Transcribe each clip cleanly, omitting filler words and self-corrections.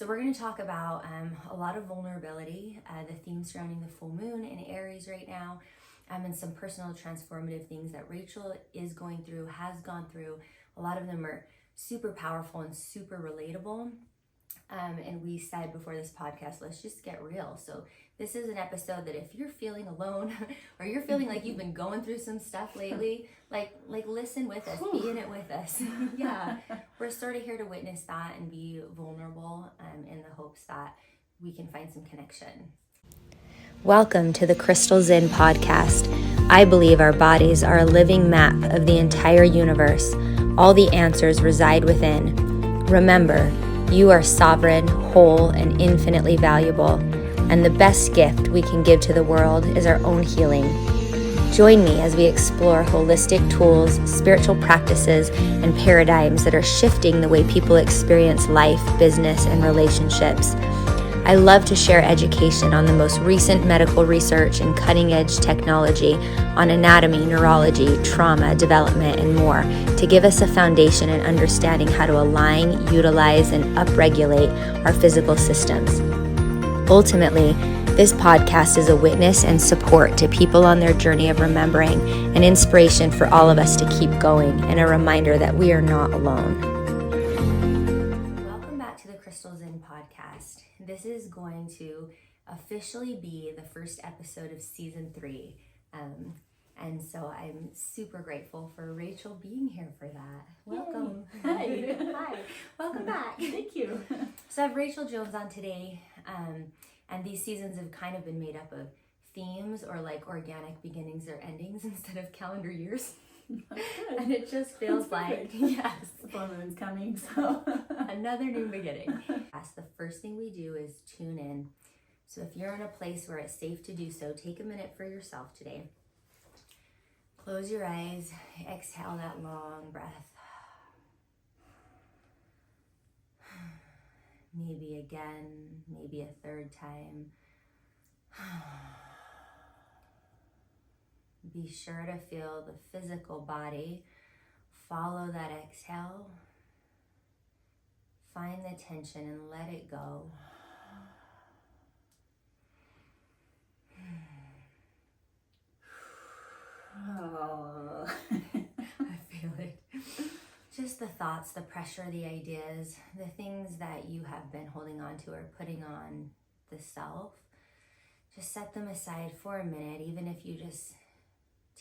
So we're going to talk about a lot of vulnerability, the theme surrounding the full moon in Aries right now, and some personal transformative things that Rachel is going through, has gone through. A lot of them are super powerful and super relatable. And we said before this podcast, let's just get real. So this is an episode that if you're feeling alone or you're feeling like you've been going through some stuff lately, like listen with us, be in it with us. Yeah, we're sort of here to witness that and be vulnerable in the hopes that we can find some connection. Welcome to the Crystal Zinn podcast. I believe our bodies are a living map of the entire universe. All the answers reside within. Remember, you are sovereign, whole, and infinitely valuable, and the best gift we can give to the world is our own healing. Join me as we explore holistic tools, spiritual practices, and paradigms that are shifting the way people experience life, business, and relationships. I love to share education on the most recent medical research and cutting-edge technology on anatomy, neurology, trauma, development, and more to give us a foundation in understanding how to align, utilize, and upregulate our physical systems. Ultimately, this podcast is a witness and support to people on their journey of remembering, an inspiration for all of us to keep going, and a reminder that we are not alone. Welcome back to the Crystal Zinn podcast. This is going to officially be the first episode of season 3. And so I'm super grateful for Rachel being here for that. Welcome. Hi. Hi. Welcome back. Thank you. So I have Rachel Jones on today. And these seasons have kind of been made up of themes or like organic beginnings or endings instead of calendar years. And it just feels like, yes. The full moon's coming, so. Another new beginning. That's the first thing we do is tune in. So if you're in a place where it's safe to do so, take a minute for yourself today. Close your eyes, exhale that long breath. Maybe again, maybe a third time. Be sure to feel the physical body. Follow that exhale. Find the tension and let it go. Oh. I feel it. Just the thoughts, the pressure, the ideas, the things that you have been holding on to or putting on the self. Just set them aside for a minute, even if you just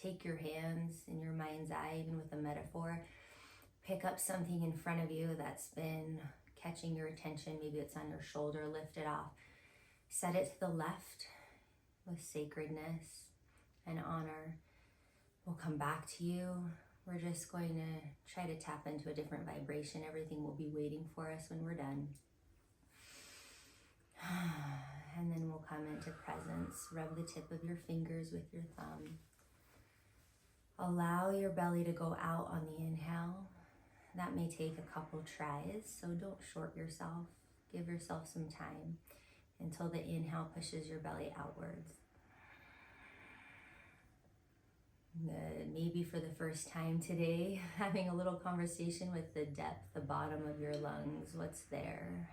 take your hands in your mind's eye, even with a metaphor. Pick up something in front of you that's been catching your attention. Maybe it's on your shoulder, lift it off. Set it to the left with sacredness and honor. We'll come back to you. We're just going to try to tap into a different vibration. Everything will be waiting for us when we're done. And then we'll come into presence. Rub the tip of your fingers with your thumb. Allow your belly to go out on the inhale. That may take a couple tries, so don't short yourself. Give yourself some time until the inhale pushes your belly outwards. Maybe for the first time today, having a little conversation with the depth, the bottom of your lungs. What's there?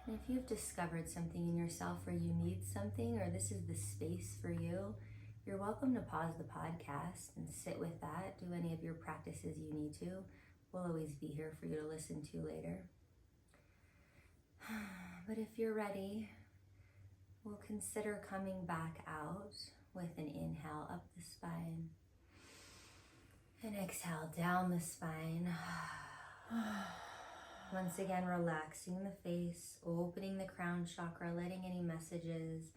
And if you've discovered something in yourself or you need something or this is the space for you, you're welcome to pause the podcast and sit with that. Do any of your practices you need to. We'll always be here for you to listen to later. But if you're ready, we'll consider coming back out with an inhale up the spine. And exhale down the spine. Once again, relaxing the face, opening the crown chakra, letting any messages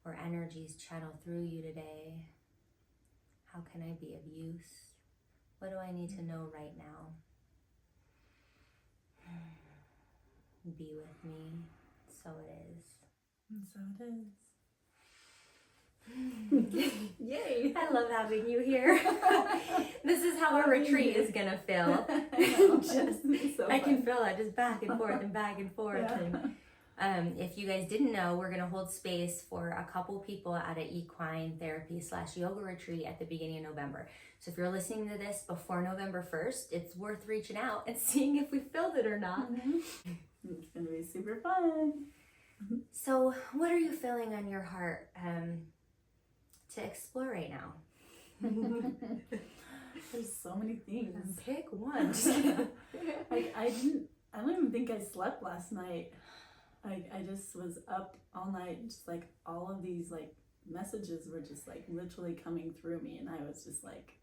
or energies channel through you today. How can I be of use? What do I need to know right now? Be with me. So it is. And so it is. Yay! I love having you here. This is how our retreat is gonna feel. I can feel that just back and forth and back and forth. Yeah. And If you guys didn't know, we're going to hold space for a couple people at an equine therapy / yoga retreat at the beginning of November. So if you're listening to this before November 1st, it's worth reaching out and seeing if we filled it or not. It's going to be super fun. So what are you feeling on your heart to explore right now? There's so many things. Pick one. Like I don't even think I slept last night. I just was up all night, just like all of these like messages were just like literally coming through me, and I was just like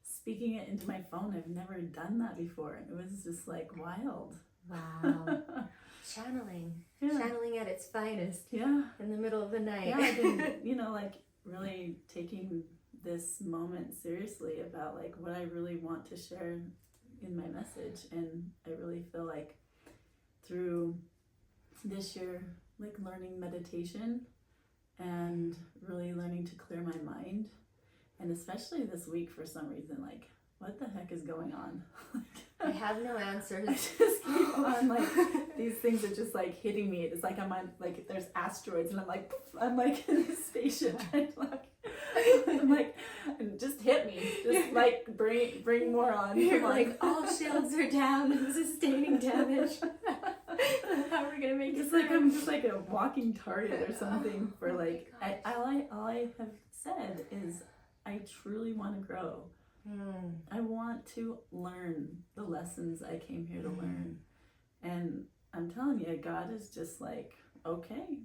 speaking it into my phone. I've never done that before, and it was just like wild. Wow. Channeling. Yeah. Channeling at its finest. Yeah. In the middle of the night. Yeah, I've been, like really taking this moment seriously about like what I really want to share in my message. And I really feel like through this year, like learning meditation and really learning to clear my mind, and especially this week for some reason, like what the heck is going on? I have no answers. I just keep on like these things are just like hitting me. It's like I'm on like there's asteroids, and I'm like in a spaceship trying to like I'm like just hit me, just like bring more on. You're like all shields are down and sustaining damage. How are we gonna make it's it? Like I'm just like a walking target or something for like all I have said is I truly want to grow. I want to learn the lessons I came here to learn. And I'm telling you, God is just like, okay,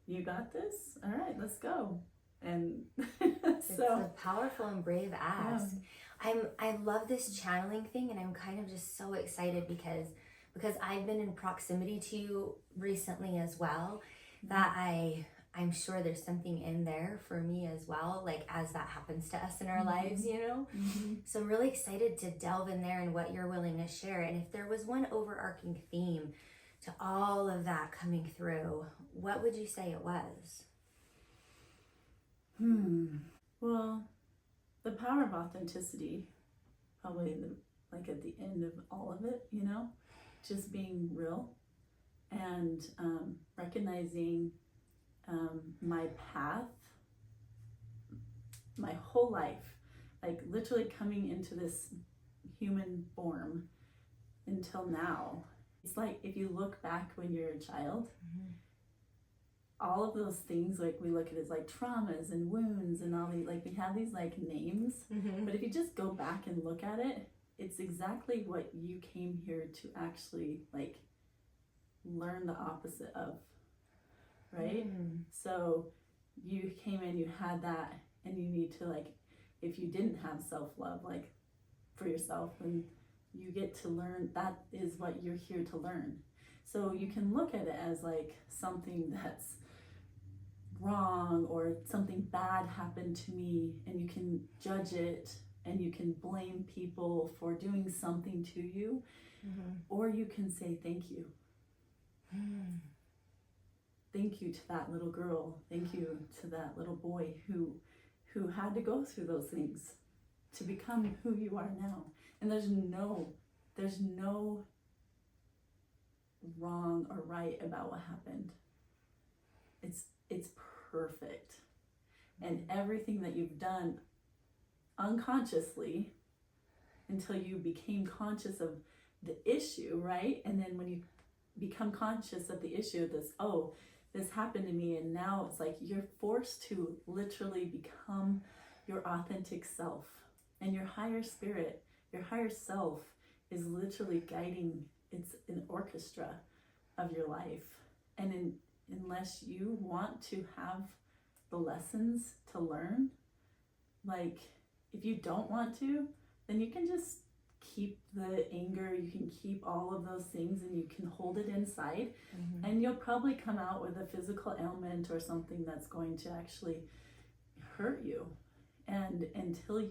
you got this? All right, let's go. And It's a powerful and brave ask. Yeah. I love this channeling thing, and I'm kind of just so excited because I've been in proximity to you recently as well, that I'm sure there's something in there for me as well, like as that happens to us in our lives, you know? So I'm really excited to delve in there and what you're willing to share. And if there was one overarching theme to all of that coming through, what would you say it was? Well, the power of authenticity, probably like at the end of all of it, you know, just being real and recognizing my path, my whole life, like literally coming into this human form until now. It's like if you look back when you're a child, all of those things, like we look at as like traumas and wounds and all these, like we have these like names, but if you just go back and look at it, it's exactly what you came here to actually like learn the opposite of. Right? So you came in, you had that, and you need to like, if you didn't have self-love, like for yourself, then you get to learn, that is what you're here to learn. So you can look at it as like something that's wrong or something bad happened to me, and you can judge it and you can blame people for doing something to you, or you can say thank you. Thank you to that little girl. Thank you to that little boy who had to go through those things to become who you are now. And there's no wrong or right about what happened. It's perfect. And everything that you've done unconsciously until you became conscious of the issue, right? And then when you become conscious of the issue, this happened to me, and now it's like you're forced to literally become your authentic self, and your higher spirit, your higher self is literally guiding. It's an orchestra of your life, and unless you want to have the lessons to learn, like if you don't want to, then you can just keep the anger, you can keep all of those things, and you can hold it inside, and you'll probably come out with a physical ailment or something that's going to actually hurt you. And until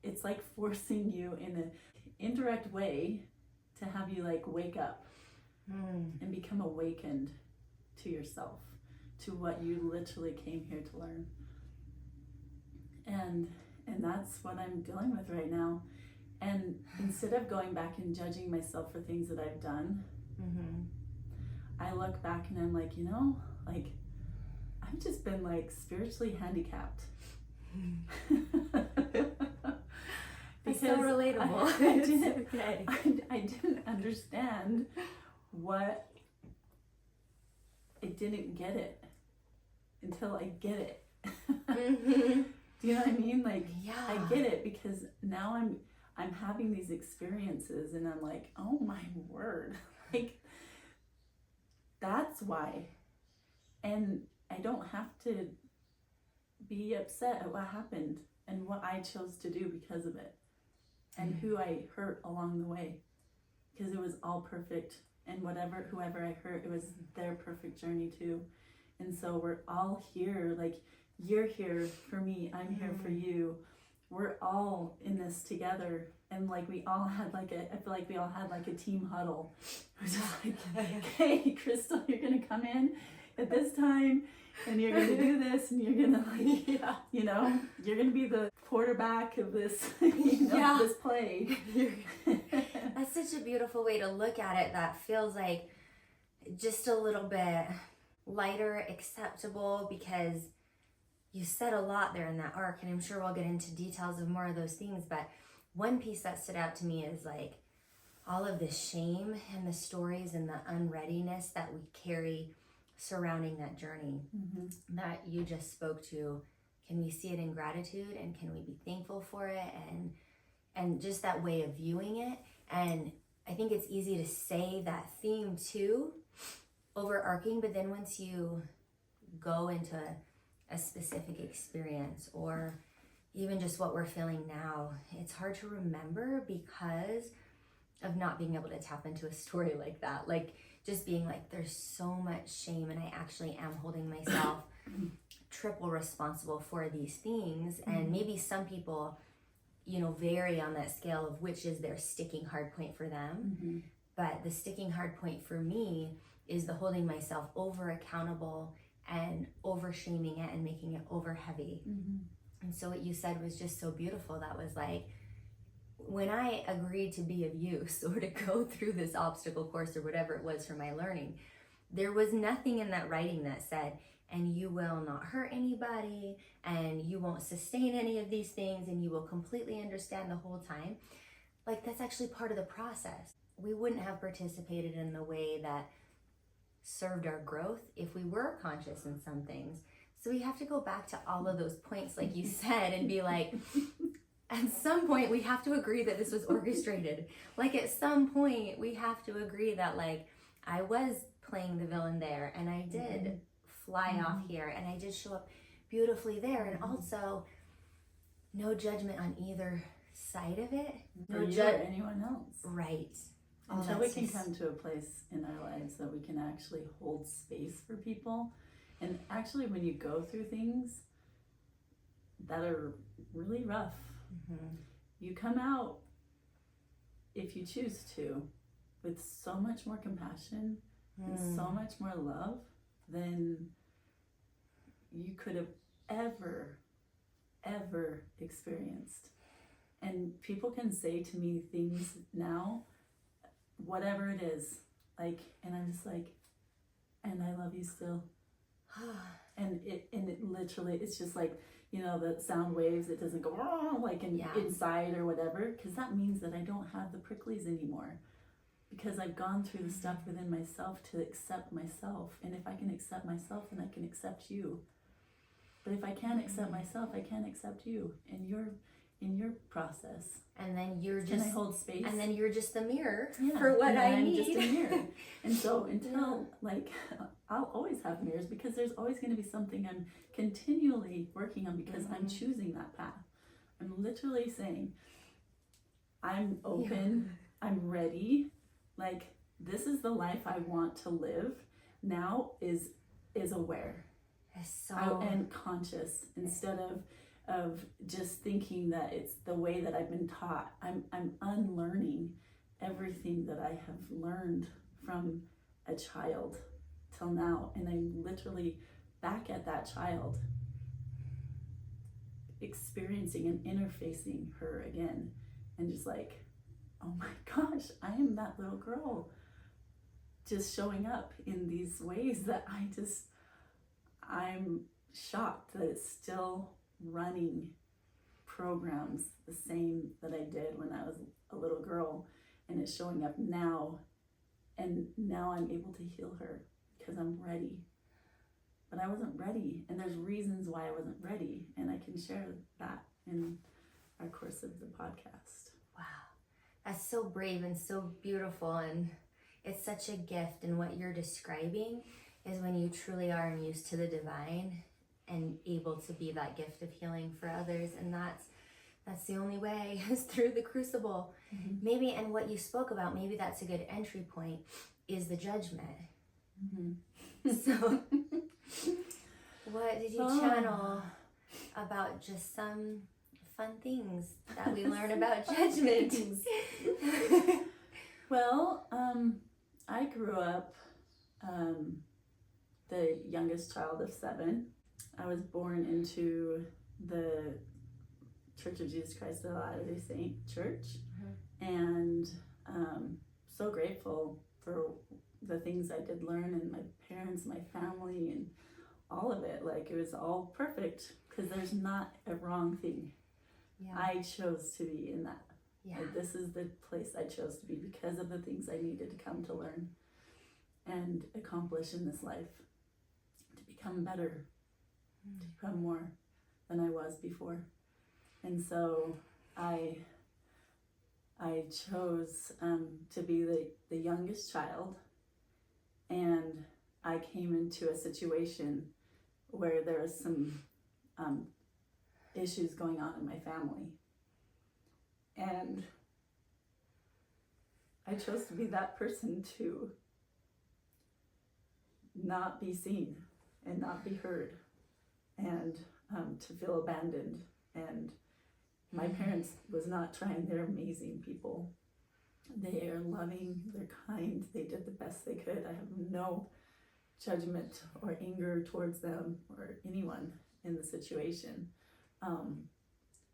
it's like forcing you in an indirect way to have you like wake up and become awakened to yourself, to what you literally came here to learn. And that's what I'm dealing with right now. And instead of going back and judging myself for things that I've done, I look back and I'm like, you know, like I've just been like spiritually handicapped. That's so relatable. I didn't understand what, I didn't get it until I get it. Mm-hmm. Do you know what I mean? Like, yeah. I get it because now I'm having these experiences and I'm like, oh my word, like that's why. And I don't have to be upset at what happened and what I chose to do because of it, and who I hurt along the way, because it was all perfect, and whoever I hurt, it was their perfect journey too. And so we're all here, like you're here for me, I'm here for you. We're all in this together, and like we all had like I feel like we all had like a team huddle. It was just like, hey, Crystal, you're gonna come in at this time, and you're gonna do this, and you're gonna like, you know, you're gonna be the quarterback of this, this play. That's such a beautiful way to look at it. That feels like just a little bit lighter, acceptable, because you said a lot there in that arc, and I'm sure we'll get into details of more of those things, but one piece that stood out to me is like all of the shame and the stories and the unreadiness that we carry surrounding that journey that you just spoke to. Can we see it in gratitude, and can we be thankful for it, and just that way of viewing it? And I think it's easy to say that theme too, overarching, but then once you go into a specific experience, or even just what we're feeling now, it's hard to remember because of not being able to tap into a story like that. Like just being like, there's so much shame, and I actually am holding myself triple responsible for these things. And maybe some people, you know, vary on that scale of which is their sticking hard point for them. But the sticking hard point for me is the holding myself over accountable and over shaming it and making it over heavy. And so what you said was just so beautiful. That was like, when I agreed to be of use or to go through this obstacle course or whatever it was for my learning, there was nothing in that writing that said, and you will not hurt anybody, and you won't sustain any of these things, and you will completely understand the whole time. Like, that's actually part of the process. We wouldn't have participated in the way that served our growth if we were conscious in some things. So we have to go back to all of those points, like you said, and be like, at some point we have to agree that this was orchestrated. Like at some point we have to agree that like I was playing the villain there, and I did fly off here, and I did show up beautifully there, and also no judgment on either side of it. No judgment or anyone else. Right. Until we can come to a place in our lives that we can actually hold space for people. And actually when you go through things that are really rough, you come out, if you choose to, with so much more compassion and so much more love than you could have ever experienced. And people can say to me things now, whatever it is, like, and I'm just like, and I love you still. And it literally, it's just like, you know, the sound waves, it doesn't go like inside or whatever, because that means that I don't have the pricklies anymore, because I've gone through the stuff within myself to accept myself. And if I can accept myself, then I can accept you. But if I can't accept myself, I can't accept you in your process. And then you're just, can I hold space? And then you're just the mirror for what I need. I'm just a mirror. And so until like, I'll always have mirrors, because there's always going to be something I'm continually working on, because I'm choosing that path. I'm literally saying, I'm open, I'm ready. Like, this is the life I want to live. Now is aware. And conscious, instead of just thinking that it's the way that I've been taught. I'm unlearning everything that I have learned from a child till now, and I'm literally back at that child, experiencing and interfacing her again, and just like, oh my gosh, I am that little girl. just showing up in these ways that I'm shocked that it's still running programs the same that I did when I was a little girl, and it's showing up now, and now I'm able to heal her because I'm ready. But I wasn't ready, and there's reasons why I wasn't ready, and I can share that in our course of the podcast. Wow, that's so brave and so beautiful, and it's such a gift. And what you're describing is when you truly are used to the divine and able to be that gift of healing for others, and that's the only way, is through the crucible. Mm-hmm. Maybe, and what you spoke about, maybe that's a good entry point, is the judgment. Mm-hmm. So what did you channel about just some fun things that we learn about judgment? Well, I grew up the youngest child of 7. I was born into the Church of Jesus Christ of Latter-day Saint Church, and so grateful for the things I did learn, and my parents, my family, and all of it. Like, it was all perfect because there's not a wrong thing. Yeah. I chose to be in that. Yeah. Like, this is the place I chose to be because of the things I needed to come to learn and accomplish in this life, to become better, to become more than I was before. And so I chose to be the youngest child, and I came into a situation where there was some issues going on in my family. And I chose to be that person to not be seen and not be heard, and to feel abandoned. And my parents was not trying. They're amazing people. They are loving, they're kind, they did the best they could. I have no judgment or anger towards them or anyone in the situation.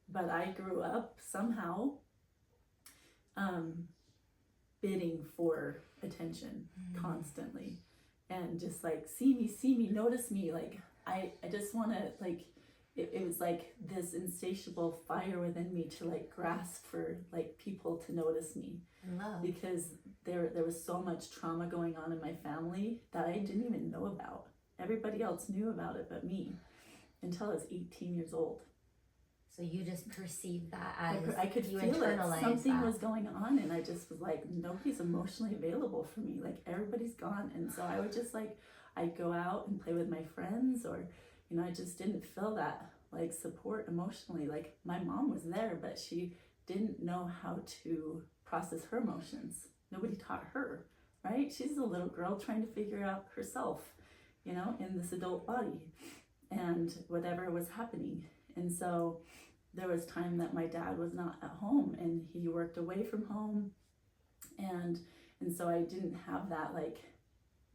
But I grew up somehow bidding for attention constantly, and just like, see me, notice me. Like, I just want to, like, it was like this insatiable fire within me to like grasp for like people to notice me. Love. Because there was so much trauma going on in my family that I didn't even know about. Everybody else knew about it but me, until I was 18 years old. So you just perceived that as I could you feel it. Something that. was going on, and I just was like, nobody's emotionally available for me. Like, everybody's gone. And so I would just like, I'd go out and play with my friends, or, you know, I just didn't feel that like support emotionally. Like, my mom was there, but she didn't know how to process her emotions. Nobody taught her, right? She's a little girl trying to figure out herself, you know, in this adult body and whatever was happening. And so there was time that my dad was not at home, and he worked away from home, and so I didn't have that, like,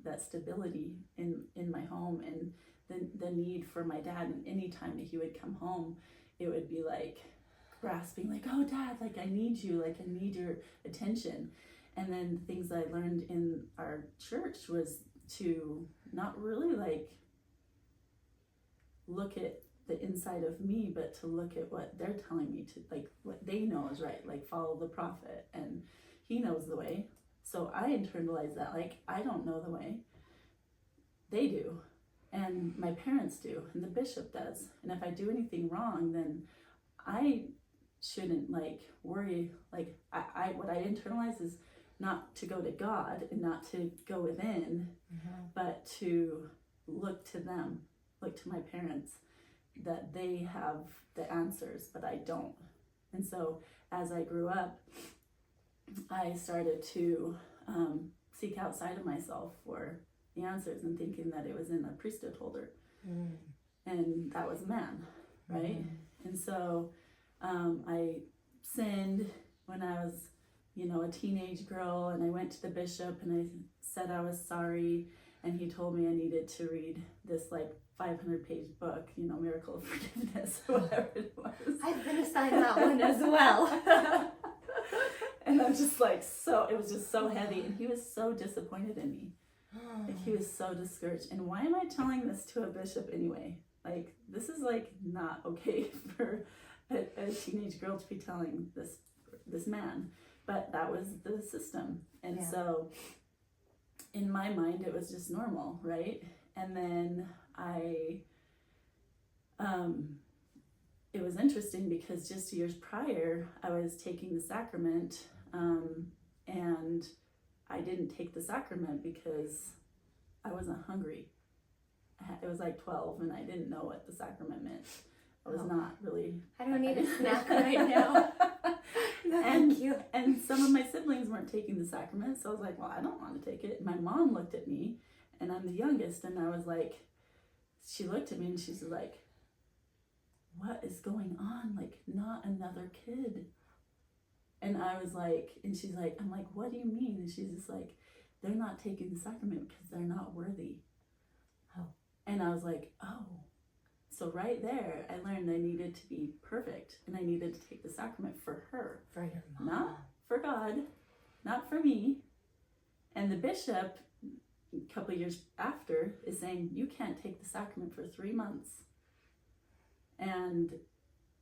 that stability in my home, and the need for my dad. And anytime that he would come home, it would be like grasping, like, oh Dad, like, I need you, like, I need your attention. And then things that I learned in our church was to not really like look at the inside of me, but to look at what they're telling me to, like, what they know is right, like, follow the prophet, and he knows the way. So I internalized that, like, I don't know the way, they do, and my parents do, and the bishop does. And if I do anything wrong, then I shouldn't like worry. Like, I what I internalize is not to go to God and not to go within, but to look to them, look to my parents, that they have the answers, but I don't. And so as I grew up, I started to seek outside of myself for the answers, and thinking that it was in a priesthood holder, and that was a man, right? And so I sinned when I was, you know, a teenage girl, and I went to the bishop and I said I was sorry, and he told me I needed to read this like 500-page book, you know, Miracle of Forgiveness, or whatever it was. I've been assigned that one as well. And was just like, it was just so heavy. And he was so disappointed in me. Like, he was so discouraged. And why am I telling this to a bishop anyway? Like, this is like not okay for a teenage girl to be telling this man. But that was the system. And so in my mind, it was just normal, right? And then it was interesting because just years prior, I was taking the sacrament, and I didn't take the sacrament because I wasn't hungry. It was like 12 and I didn't know what the sacrament meant. I was not really... I don't need a snack right now. No, thank you. And some of my siblings weren't taking the sacrament, so I was like, well, I don't want to take it. My mom looked at me, and I'm the youngest, and I was like, she looked at me and she's like, what is going on? Like, not another kid. And I was like, and she's like, I'm like, what do you mean? And she's just like, they're not taking the sacrament because they're not worthy. Oh. And I was like, oh. So right there, I learned I needed to be perfect, and I needed to take the sacrament for her. For your mom. Not for God, not for me. And the bishop, a couple of years after, is saying, you can't take the sacrament for 3 months. And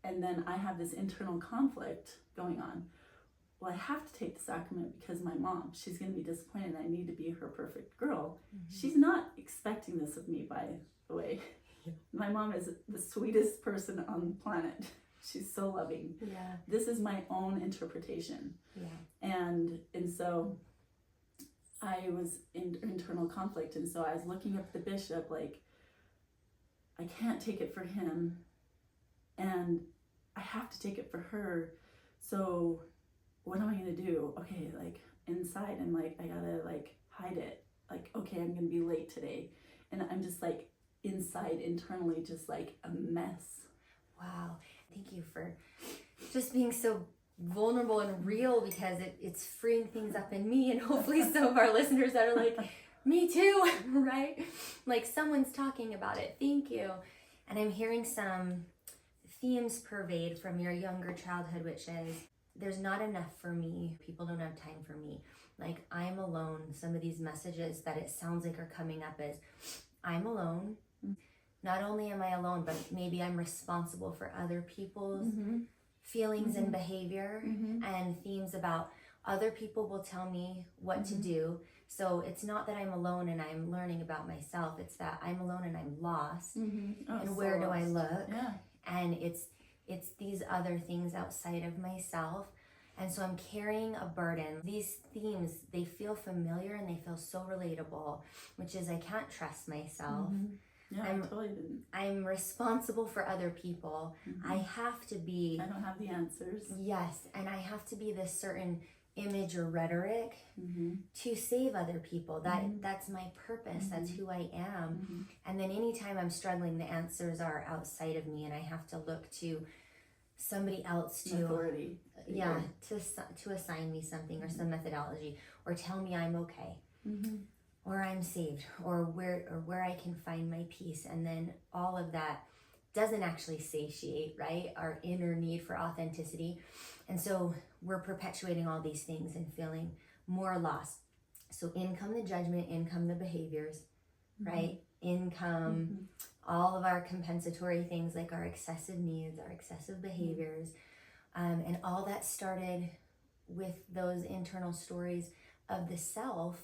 then I have this internal conflict going on. Well, I have to take the sacrament because my mom, she's going to be disappointed. I need to be her perfect girl. Mm-hmm. She's not expecting this of me, by the way. Yeah. My mom is the sweetest person on the planet. She's so loving. Yeah. This is my own interpretation. Yeah. And so I was in internal conflict. And so I was looking up the bishop, like, I can't take it for him. And I have to take it for her. So what am I going to do? Okay, like, inside, I'm like, I gotta, like, hide it. Like, okay, I'm going to be late today. And I'm just, like, inside, internally, just, like, a mess. Wow. Thank you for just being so vulnerable and real, because it's freeing things up in me, and hopefully some of our listeners that are like, me too, right? Like, someone's talking about it. Thank you. And I'm hearing some themes pervade from your younger childhood, which is, there's not enough for me. People don't have time for me. Like, I'm alone. Some of these messages that it sounds like are coming up is, I'm alone. Not only am I alone, but maybe I'm responsible for other people's feelings and behavior, and themes about other people will tell me what to do. So it's not that I'm alone and I'm learning about myself. It's that I'm alone and I'm lost. And where do I look? Yeah. And it's these other things outside of myself. And so I'm carrying a burden. These themes, they feel familiar and they feel so relatable, which is, I can't trust myself. Yeah, I totally didn't. I'm responsible for other people. I have to be... I don't have the answers. Yes, and I have to be this certain image or rhetoric to save other people. That's my purpose. That's who I am. And then anytime I'm struggling, the answers are outside of me, and I have to look to somebody else to authority. To assign me something or some methodology, or tell me I'm okay, or I'm saved, or where I can find my peace. And then all of that doesn't actually satiate, right, our inner need for authenticity. And so we're perpetuating all these things and feeling more lost. So in come the judgment, in come the behaviors, right? In come all of our compensatory things, like our excessive needs, our excessive behaviors. And all that started with those internal stories of the self,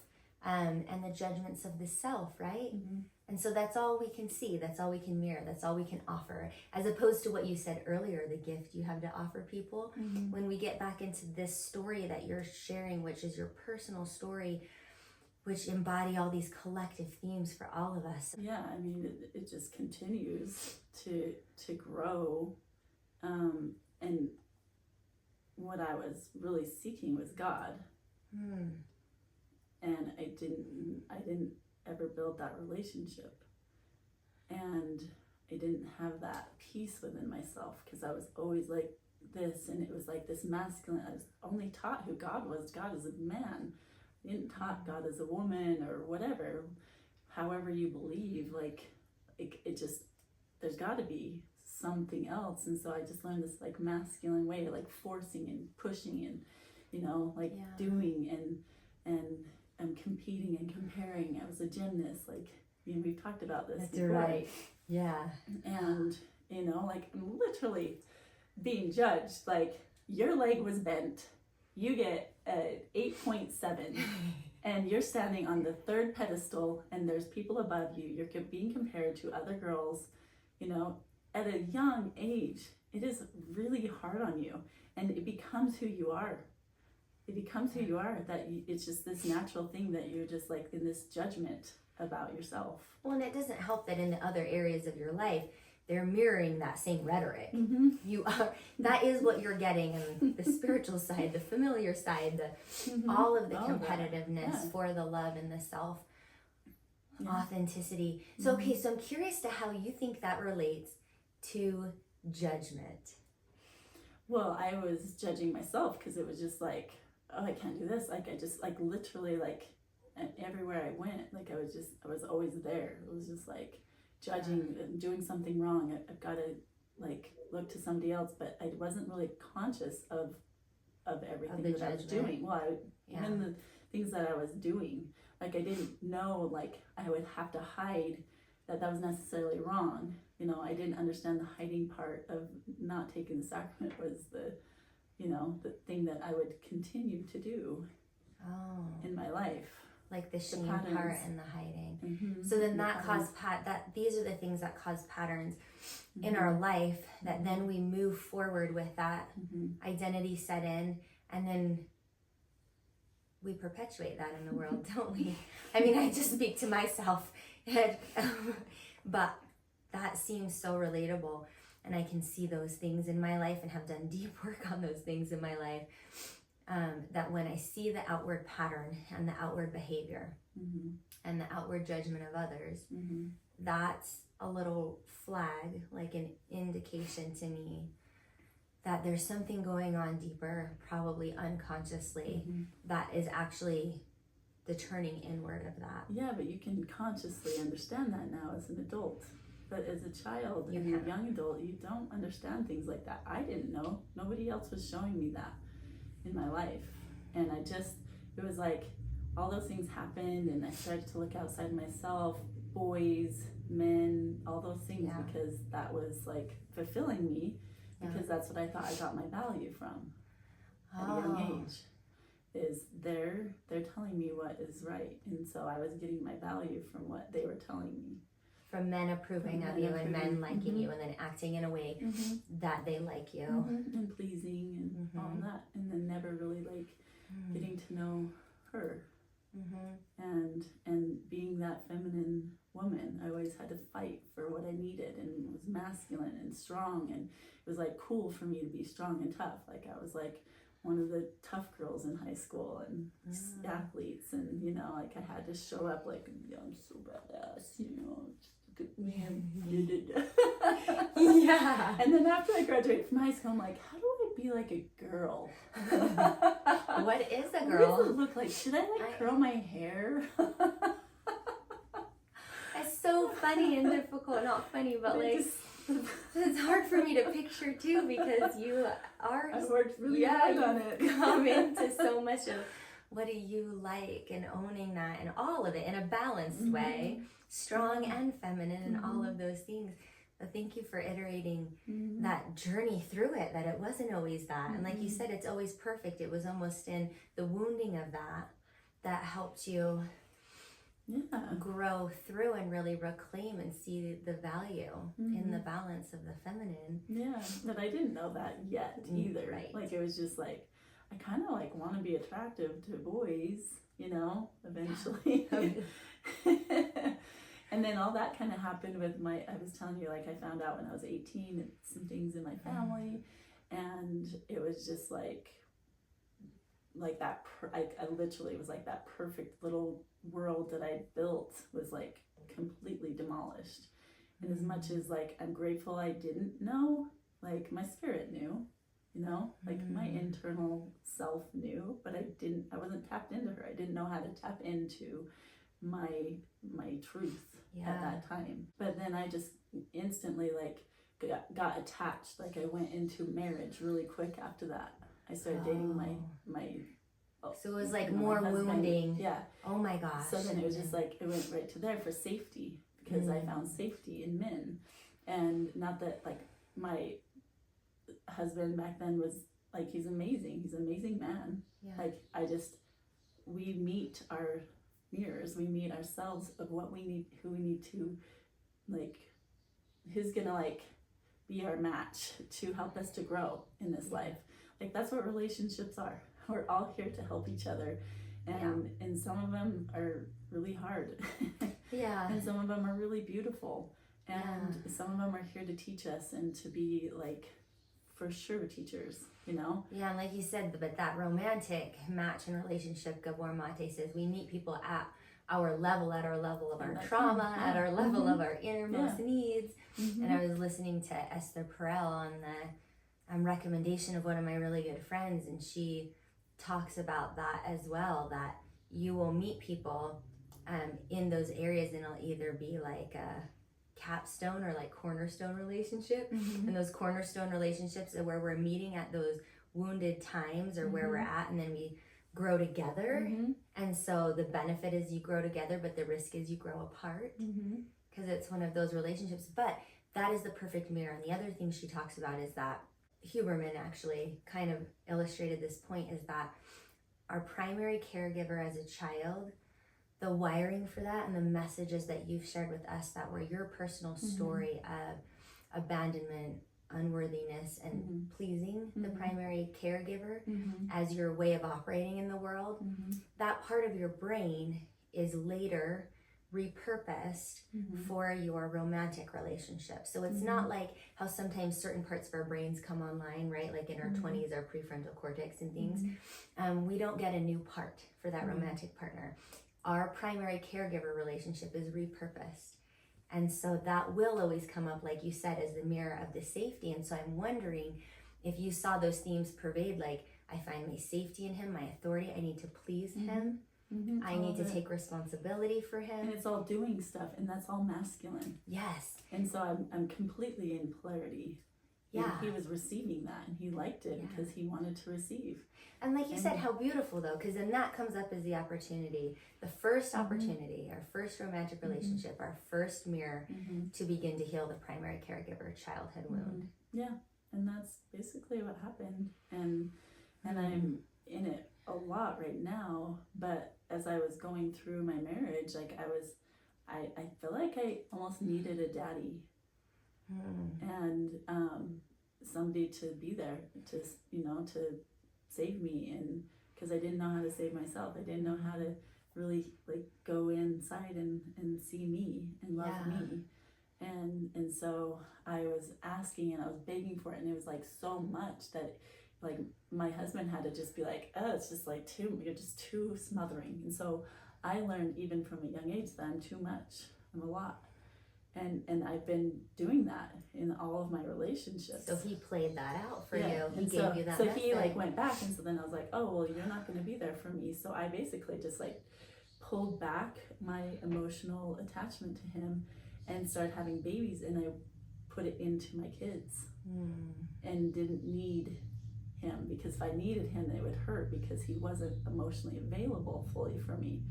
and the judgments of the self, right? And so that's all we can see, that's all we can mirror, that's all we can offer, as opposed to what you said earlier, the gift you have to offer people. When we get back into this story that you're sharing, which is your personal story, which embody all these collective themes for all of us. Yeah, I mean, it just continues to grow. And what I was really seeking was God. And I didn't ever build that relationship. And I didn't have that peace within myself, because I was always like this, and it was like this masculine. I was only taught who God was. God is a man. I didn't taught God as a woman or whatever. However you believe, like it just, there's got to be something else. And so I just learned this like masculine way, like forcing and pushing you know, like doing and competing and comparing. I was a gymnast, like, you know, we've talked about this before. Right. Yeah. And, you know, like, I'm literally being judged, like, your leg was bent, you get a 8.7, and you're standing on the third pedestal, and there's people above you, you're being compared to other girls, you know, at a young age. It is really hard on you, and it becomes who you are. It becomes who you are, that it's just this natural thing that you're just like in this judgment about yourself. Well, and it doesn't help that in the other areas of your life, they're mirroring that same rhetoric. You are, that is what you're getting in the spiritual side, the familiar side, the all of the competitiveness for the love and the self authenticity. So, okay, so I'm curious to how you think that relates to judgment. Well, I was judging myself because it was just like, oh, I can't do this. Like, I just, like, literally, like, everywhere I went, like, I was always there. It was just like judging, doing something wrong. I've got to, like, look to somebody else, but I wasn't really conscious of everything that I was doing. Well, even the things that I was doing, like, I didn't know, like, I would have to hide that was necessarily wrong. You know, I didn't understand the hiding part of not taking the sacrament was the, you know, the thing that I would continue to do in my life. Like the shame part and the hiding. So then that caused these are the things that cause patterns in our life that then we move forward with that identity set in, and then we perpetuate that in the world, don't we? I mean, I just speak to myself, but that seems so relatable, and I can see those things in my life and have done deep work on those things in my life. That when I see the outward pattern and the outward behavior and the outward judgment of others, that's a little flag, like an indication to me that there's something going on deeper, probably unconsciously, that is actually the turning inward of that. Yeah, but you can consciously understand that now as an adult. But as a child and a young adult, you don't understand things like that. I didn't know. Nobody else was showing me that in my life. And it was like all those things happened, and I started to look outside myself, boys, men, all those things, because that was like fulfilling me, because that's what I thought I got my value from at a young age. Is they're telling me what is right, and so I was getting my value from what they were telling me. From men approving of you and men liking you, and then acting in a way that they like you. And pleasing and all that. And then never really like getting to know her. And being that feminine woman, I always had to fight for what I needed, and was masculine and strong, and it was like cool for me to be strong and tough. Like I was like one of the tough girls in high school and athletes, and you know, like I had to show up like, yeah, I'm so badass, you know, just look at me and and then after I graduated from high school, I'm like, how do I be like a girl? What is a girl? What does it look like? Should I like curl my hair? It's so funny and difficult. Not funny, but like it's hard for me to picture too, because you are I worked really hard on it. Come into so much of what do you like, and owning that and all of it in a balanced way, strong and feminine, and all of those things. But thank you for iterating that journey through it, that it wasn't always that. And like you said, it's always perfect. It was almost in the wounding of that helped you grow through and really reclaim and see the value in the balance of the feminine. Yeah, but I didn't know that yet either. Right. Like it was just like, I kind of like want to be attractive to boys, you know, eventually. And then all that kind of happened with I was telling you, like I found out when I was 18, some things in my family, and it was just like that, I literally was like that perfect little world that I built was like completely demolished. And as much as like I'm grateful I didn't know, like my spirit knew, you know, like my internal self knew, but I wasn't tapped into her. I didn't know how to tap into my truth at that time. But then I just instantly like got attached. Like I went into marriage really quick after that. I started dating my So it was like you know, more my husband. wounding. Yeah. Oh my gosh. So then it was just like, it went right to there for safety, because I found safety in men. And not that like my husband back then was like, he's amazing. He's an amazing man. Yeah. Like, we meet our mirrors. We meet ourselves of what we need, who we need to, like, who's gonna like be our match to help us to grow in this life. Like, that's what relationships are. We're all here to help each other. And some of them are really hard. Yeah. And some of them are really beautiful. And some of them are here to teach us and to be like, for sure, teachers, you know? Yeah, and like you said, but that romantic match and relationship, Gabor Mate says, we meet people at our level of our trauma, at our level of our innermost needs. And I was listening to Esther Perel on the recommendation of one of my really good friends, and she talks about that as well, that you will meet people in those areas, and it'll either be like a capstone or like cornerstone relationship. And those cornerstone relationships are where we're meeting at those wounded times, or where we're at, and then we grow together. And so the benefit is you grow together, but the risk is you grow apart, because it's one of those relationships. But that is the perfect mirror. And the other thing she talks about is that Huberman actually kind of illustrated this point, is that our primary caregiver as a child, the wiring for that and the messages that you've shared with us that were your personal story of abandonment, unworthiness, and pleasing the primary caregiver as your way of operating in the world, that part of your brain is later repurposed for your romantic relationship. So it's not like how sometimes certain parts of our brains come online, right? Like in our 20s, our prefrontal cortex and things. We don't get a new part for that romantic partner. Our primary caregiver relationship is repurposed. And so that will always come up, like you said, as the mirror of the safety. And so I'm wondering if you saw those themes pervade, like, I find my safety in him, my authority, I need to please him. I need to take responsibility for him. And it's all doing stuff, and that's all masculine. Yes. And so I'm completely in polarity. Yeah. And he was receiving that, and he liked it because he wanted to receive. And like you said, how beautiful though, because then that comes up as the opportunity, the first opportunity, our first romantic relationship, our first mirror to begin to heal the primary caregiver childhood wound. Yeah, and that's basically what happened. And I'm in it a lot right now, but as I was going through my marriage, like I feel like I almost needed a daddy. And somebody to be there to, you know, to save me, and because I didn't know how to save myself. I didn't know how to really like go inside and see me and love me. And so I was asking and I was begging for it, and it was like so much that like my husband had to just be like, oh, it's just like you're just too smothering. And so I learned even from a young age that I'm too much. I'm a lot. And I've been doing that in all of my relationships. So he played that out for you. He And gave you that so message. he like went back, and so then I was like, oh, well, you're not going to be there for me. So I basically just like pulled back my emotional attachment to him and started having babies, and I put it into my kids and didn't need him, because if I needed him, it would hurt because he wasn't emotionally available fully for me.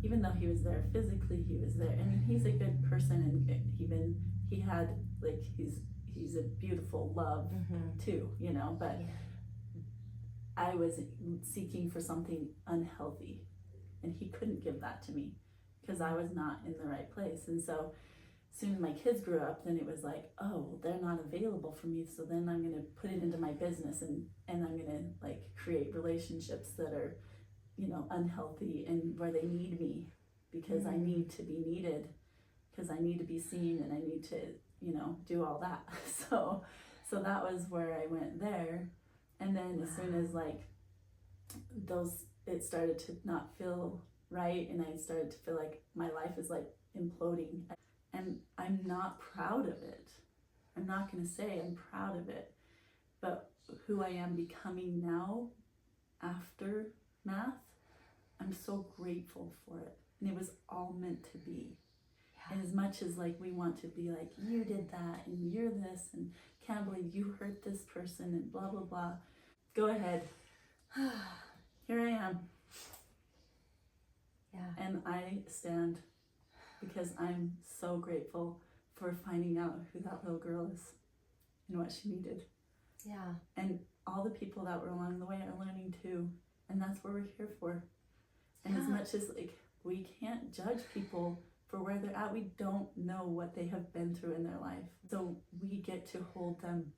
Even though he was there physically, he was there. I mean, he's a good person, and he had like he's a beautiful love too, you know. But I was seeking for something unhealthy, and he couldn't give that to me because I was not in the right place. And so as soon as my kids grew up, then it was like, oh, they're not available for me, so then I'm going to put it into my business, and I'm going to like create relationships that are, you know, unhealthy, and where they need me because I need to be needed, because I need to be seen, and I need to, you know, do all that. So that was where I went there. And then as soon as like it started to not feel right, and I started to feel like my life is like imploding, and I'm not proud of it. I'm not going to say I'm proud of it, but who I am becoming now after math, I'm so grateful for it. And it was all meant to be. And as much as like we want to be like, you did that and you're this and can't believe you hurt this person and blah blah blah, go ahead. Here I am. And I stand because I'm so grateful for finding out who that little girl is and what she needed. Yeah. And all the people that were along the way are learning too. And that's what we're here for. And as much as like we can't judge people for where they're at, we don't know what they have been through in their life. So we get to hold them.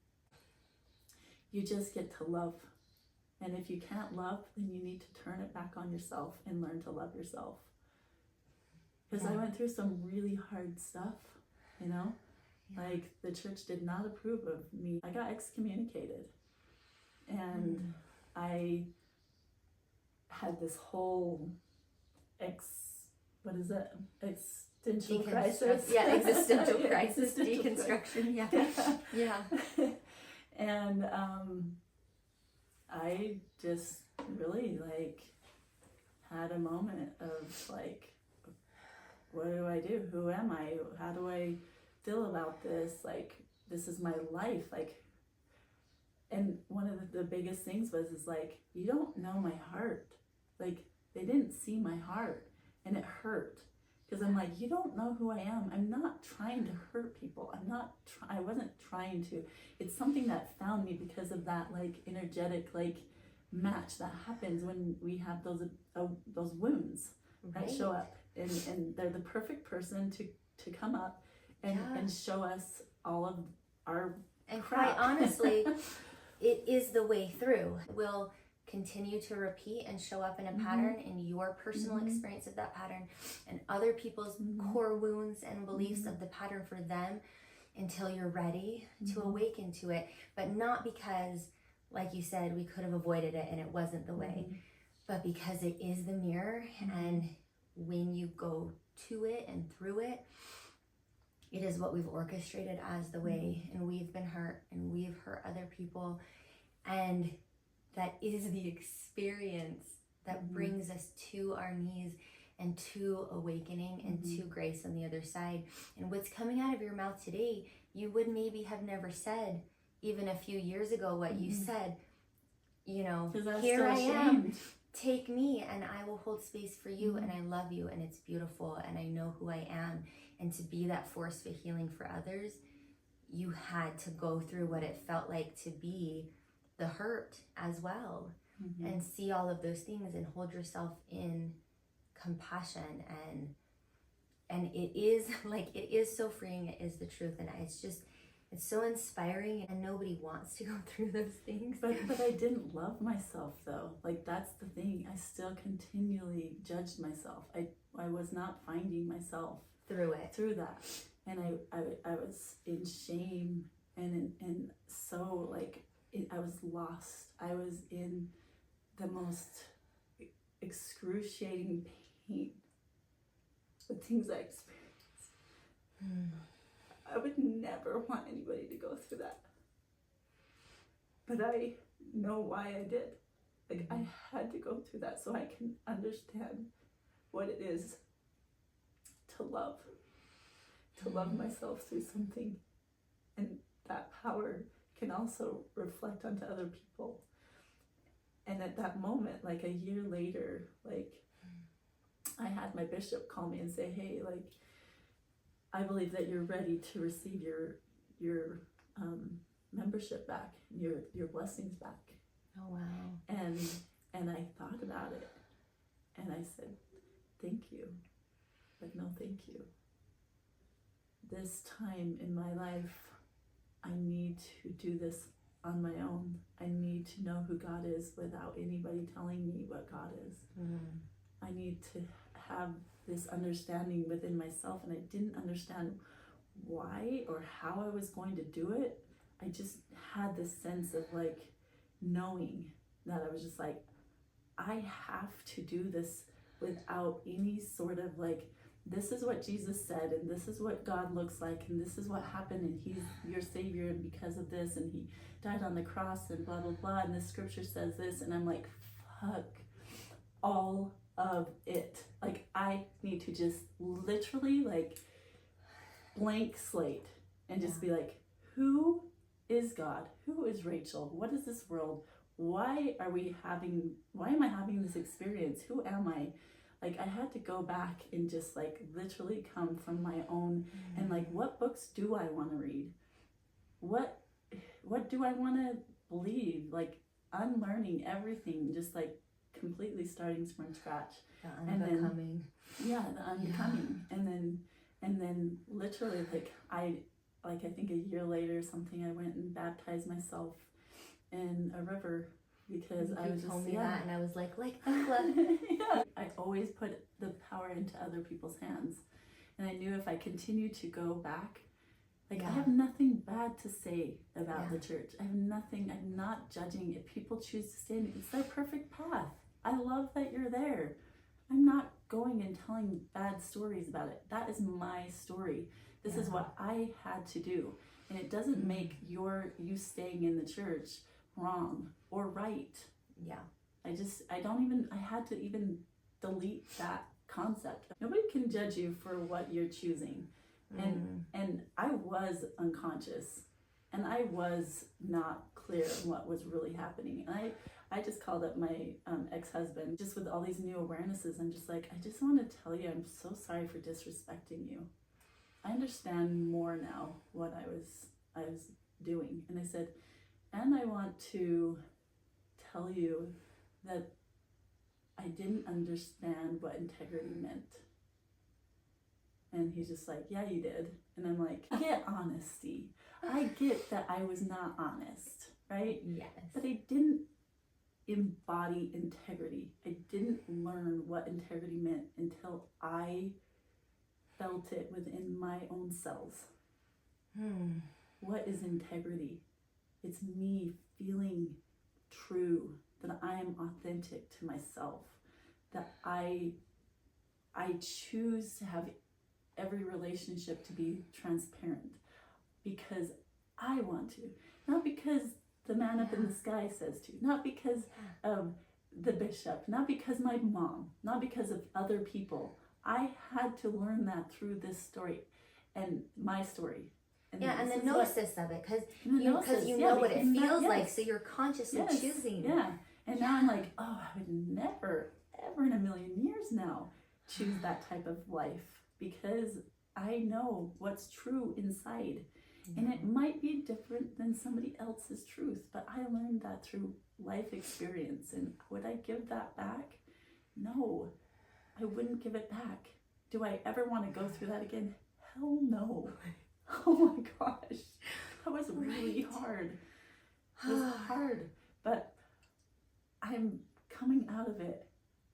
You just get to love. And if you can't love, then you need to turn it back on yourself and learn to love yourself. Because I went through some really hard stuff, you know? Like the church did not approve of me. I got excommunicated. And I had this whole existential crisis. Yeah, existential crisis, deconstruction. Yeah. And I just really like had a moment of like, what do I do? Who am I? How do I feel about this? Like, this is my life. Like, and one of the biggest things was like, you don't know my heart. Like, they didn't see my heart, and it hurt. Because I'm like, you don't know who I am. I'm not trying to hurt people. I wasn't trying to. It's something that found me because of that like energetic like match that happens when we have those wounds that show up, and they're the perfect person to come up and show us all of our and crap. Quite honestly, it is the way through. We'll continue to repeat and show up in a pattern in your personal experience of that pattern and other people's core wounds and beliefs of the pattern for them until you're ready to awaken to it. But not because, like you said, we could have avoided it and it wasn't the way, but because it is the mirror. And when you go to it and through it, it is what we've orchestrated as the way. And we've been hurt and we've hurt other people. And that is the experience that brings us to our knees and to awakening and to grace on the other side. And what's coming out of your mouth today, you would maybe have never said even a few years ago what you said. You know, here I am, take me and I will hold space for you and I love you and it's beautiful and I know who I am. And to be that force for healing for others, you had to go through what it felt like to be the hurt as well, and see all of those things and hold yourself in compassion, and it is so freeing. It is the truth, and it's so inspiring, and nobody wants to go through those things. But I didn't love myself though. Like, that's the thing. I still continually judged myself. I was not finding myself through that, and I was in shame and so like. I was lost. I was in the most excruciating pain. The things I experienced. I would never want anybody to go through that. But I know why I did. Like, I had to go through that so I can understand what it is to love myself through something. And that power can also reflect onto other people. And at that moment, like a year later, like I had my bishop call me and say, hey, like, I believe that you're ready to receive your membership back, your blessings back. Oh wow. And I thought about it and I said, thank you, but no thank you. This time in my life, I need to do this on my own. I need to know who God is without anybody telling me what God is. I need to have this understanding within myself, and I didn't understand why or how I was going to do it. I just had this sense of like knowing that I was just like, I have to do this without any sort of like, this is what Jesus said, and this is what God looks like, and this is what happened, and he's your savior, and because of this, and he died on the cross, and blah, blah, blah, and this scripture says this, and I'm like, fuck all of it. Like, I need to just literally, like, blank slate, and just be like, who is God? Who is Rachel? What is this world? Why am I having this experience? Who am I? Like I had to go back and just like literally come from my own and like, what books do I want to read? What do I want to believe? Like unlearning everything, just like completely starting from scratch. The unbecoming. The unbecoming. And then literally I think a year later or something, I went and baptized myself in a river because I was told just, me that, and I was like Thecla. yeah. I always put the power into other people's hands. And I knew if I continued to go back, like I have nothing bad to say about the church. I'm not judging. If people choose to stay in, it's their perfect path. I love that you're there. I'm not going and telling bad stories about it. That is my story. This is what I had to do. And it doesn't make you staying in the church wrong or right. Yeah. I had to even delete that concept. Nobody can judge you for what you're choosing. And I was unconscious and I was not clear on what was really happening. And I just called up my ex-husband just with all these new awarenesses. I'm just like, I just want to tell you, I'm so sorry for disrespecting you. I understand more now what I was doing. And I said, and I want to tell you that I didn't understand what integrity meant. And he's just like, yeah, you did. And I'm like, I get honesty. I get that I was not honest, right? Yes. But I didn't embody integrity. I didn't learn what integrity meant until I felt it within my own cells. What is integrity? It's me feeling true, that I am authentic to myself, that I choose to have every relationship to be transparent because I want to, not because the man up in the sky says to, not because of the bishop, not because my mom, not because of other people. I had to learn that through this story and my story. And and the gnosis of it, because you know what it feels like, so you're consciously choosing. Yeah, and now I'm like, oh, I would never, ever in a million years now choose that type of life because I know what's true inside. And it might be different than somebody else's truth, but I learned that through life experience. And would I give that back? No, I wouldn't give it back. Do I ever want to go through that again? Hell no. Oh my gosh, that was really hard. It was hard, but I'm coming out of it,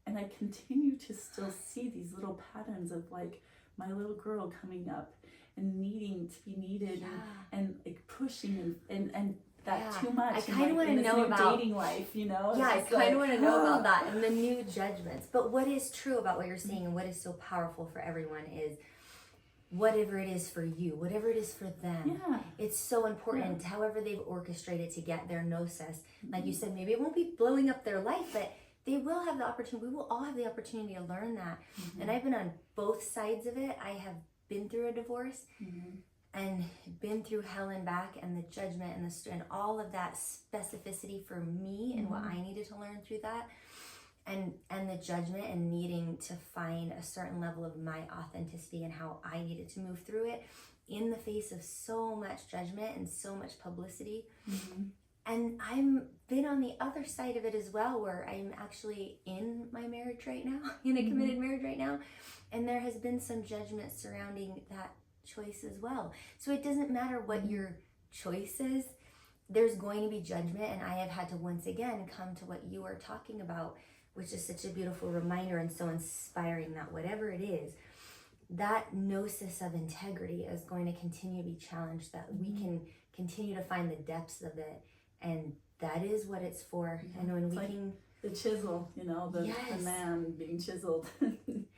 and I continue to still see these little patterns of like my little girl coming up and needing to be needed and like pushing and that too much. I kind of want to know about dating life, you know. Yeah, I kind of want to know about that and the new judgments. But what is true about what you're saying and what is so powerful for everyone is whatever it is for you, whatever it is for them, it's so important. However they've orchestrated to get their gnosis. Like you said, maybe it won't be blowing up their life, but they will have the opportunity. We will all have the opportunity to learn that. And I've been on both sides of it. I have been through a divorce and been through hell and back and the judgment and all of that specificity for me and what I needed to learn through that. And the judgment and needing to find a certain level of my authenticity and how I needed to move through it in the face of so much judgment and so much publicity. And I'm been on the other side of it as well, where I'm actually in my marriage right now, in a committed marriage right now. And there has been some judgment surrounding that choice as well. So it doesn't matter what your choice is, there's going to be judgment. And I have had to once again come to what you are talking about, which is such a beautiful reminder and so inspiring that whatever it is, that gnosis of integrity is going to continue to be challenged, that we can continue to find the depths of it. And that is what it's for. And when we can... The chisel, you know, the man being chiseled.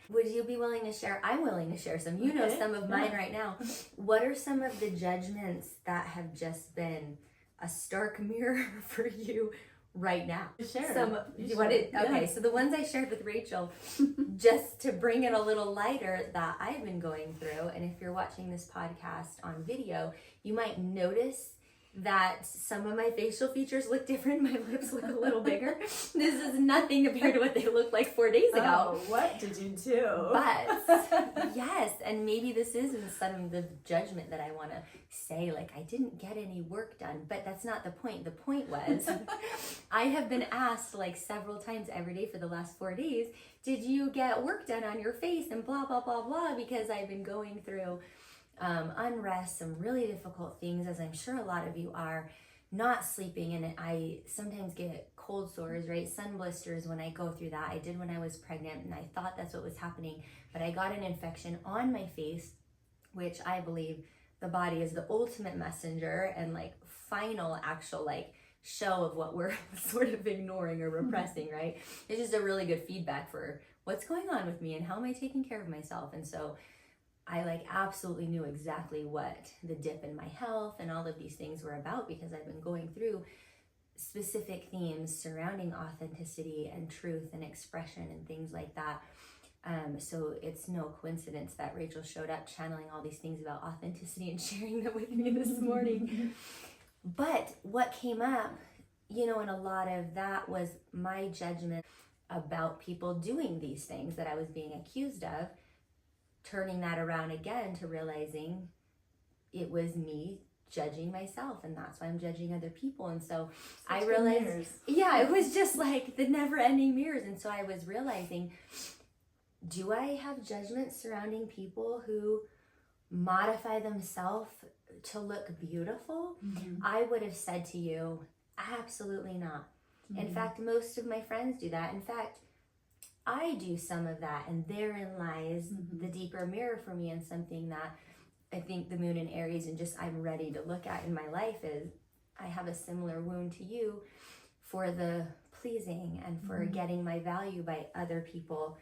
Would you be willing to share? I'm willing to share some. You know some of mine right now. What are some of the judgments that have just been a stark mirror for you right now? Share. So the ones I shared with Rachel, just to bring it a little lighter, that I've been going through. And if you're watching this podcast on video, you might notice that some of my facial features look different. My lips look a little bigger. This is nothing compared to what they looked like 4 days ago. Oh, what did you do? But yes, and maybe this isn't some of the judgment that I want to say, like I didn't get any work done, but that's not the point. The point was I have been asked like several times every day for the last 4 days, did you get work done on your face and blah, blah, blah, blah, because I've been going through unrest, some really difficult things, as I'm sure a lot of you are, not sleeping, and I sometimes get cold sores, right? Sun blisters when I go through that. I did when I was pregnant, and I thought that's what was happening, but I got an infection on my face, which I believe the body is the ultimate messenger and like final actual like show of what we're sort of ignoring or repressing, right? It's just a really good feedback for what's going on with me and how am I taking care of myself. And so I like absolutely knew exactly what the dip in my health and all of these things were about, because I've been going through specific themes surrounding authenticity and truth and expression and things like that. So it's no coincidence that Rachel showed up channeling all these things about authenticity and sharing them with me this morning. But what came up, you know, and a lot of that was my judgment about people doing these things that I was being accused of, turning that around again to realizing it was me judging myself, and that's why I'm judging other people. And so I realized, yeah, it was just like the never-ending mirrors. And so I was realizing, do I have judgments surrounding people who modify themselves to look beautiful? Mm-hmm. I would have said to you, absolutely not. Mm-hmm. In fact, most of my friends do that. In fact, I do some of that, and therein lies the deeper mirror for me, and something that I think the moon in Aries and just I'm ready to look at in my life is I have a similar wound to you for the pleasing and for getting my value by other people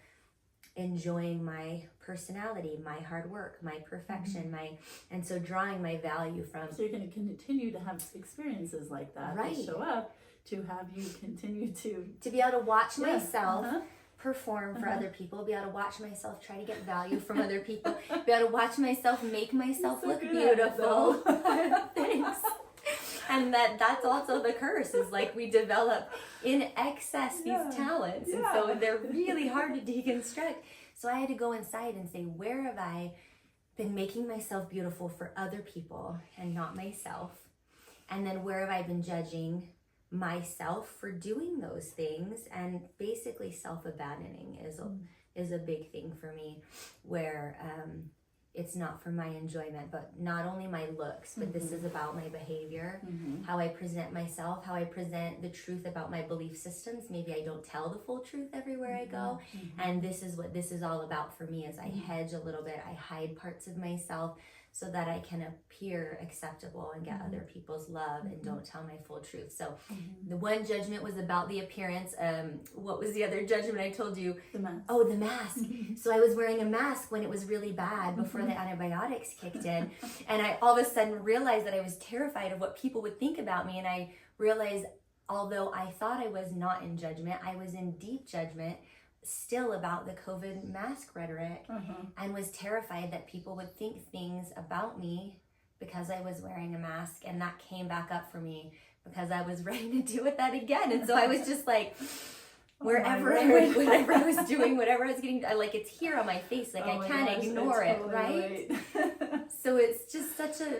enjoying my personality, my hard work, my perfection, and so drawing my value from. So you're going to continue to have experiences like that right. that show up to have you continue to be able to watch myself perform for other people, be able to watch myself try to get value from other people, be able to watch myself make myself look beautiful. Thanks. And that's also the curse, is like we develop in excess these talents, and so they're really hard to deconstruct. So I had to go inside and say, where have I been making myself beautiful for other people and not myself? And then where have I been judging myself for doing those things? And basically self-abandoning is a big thing for me, where it's not for my enjoyment, but not only my looks, but this is about my behavior, how I present myself, how I present the truth about my belief systems. Maybe I don't tell the full truth everywhere I go, and this is what this is all about for me, is I hedge a little bit, I hide parts of myself so that I can appear acceptable and get other people's love, and don't tell my full truth. So the one judgment was about the appearance. What was the other judgment I told you? The mask. Oh, the mask. So I was wearing a mask when it was really bad before the antibiotics kicked in. And I all of a sudden realized that I was terrified of what people would think about me. And I realized, although I thought I was not in judgment, I was in deep judgment still about the COVID mask rhetoric, and was terrified that people would think things about me because I was wearing a mask. And that came back up for me because I was ready to deal with that again. And so I was just like, wherever I went, whatever I was doing, whatever I was getting, like it's here on my face, like I can't ignore it, right? So it's just such a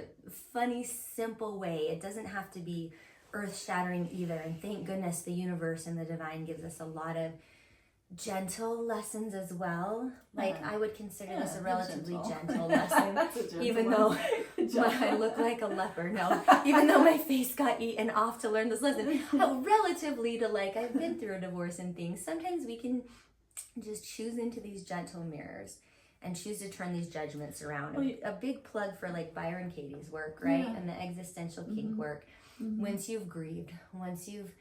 funny, simple way. It doesn't have to be earth-shattering either. And thank goodness the universe and the divine gives us a lot of gentle lessons as well. Like I would consider this a relatively gentle lesson, even though I look like a leper. No, even though my face got eaten off to learn this lesson. Relatively to like, I've been through a divorce and things. Sometimes we can just choose into these gentle mirrors and choose to turn these judgments around. A big plug for like Byron Katie's work, right? And the existential kink work. Once you've grieved, once you've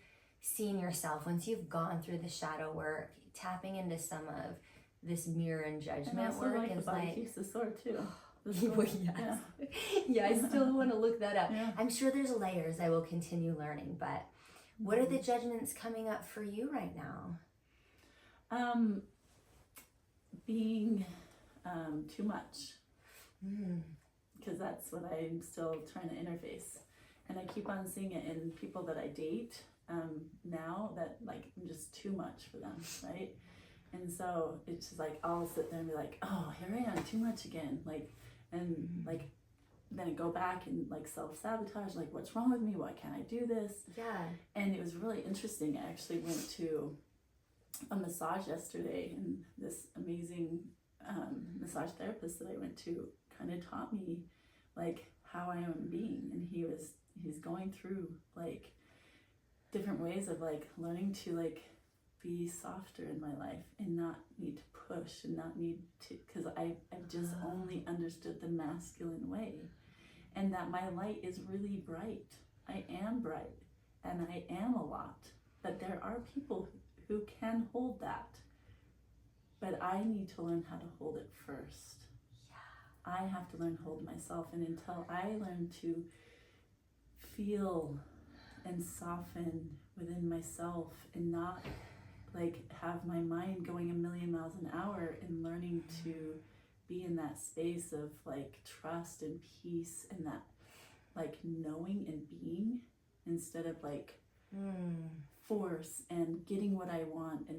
seen yourself, once you've gone through the shadow work, tapping into some of this mirror and judgment work like is the body like keeps the sword too. Yeah, I still want to look that up. I'm sure there's layers I will continue learning, but what are the judgments coming up for you right now? Being too much, because that's what I'm still trying to interface. And I keep on seeing it in people that I date now, that like I'm just too much for them, right? And so it's just like I'll sit there and be like, oh, here I am, too much again, like, and like then I go back and like self-sabotage, like what's wrong with me, why can't I do this? Yeah. And it was really interesting. I actually went to a massage yesterday, and this amazing massage therapist that I went to kind of taught me like how I am being, and he's going through like different ways of like learning to like be softer in my life and not need to push and not need to, because I've just only understood the masculine way, and that my light is really bright. I am bright and I am a lot, but there are people who can hold that, but I need to learn how to hold it first. Yeah. I have to learn to hold myself, and until I learn to feel and soften within myself and not like have my mind going a million miles an hour, and learning to be in that space of like trust and peace and that like knowing and being, instead of like force and getting what I want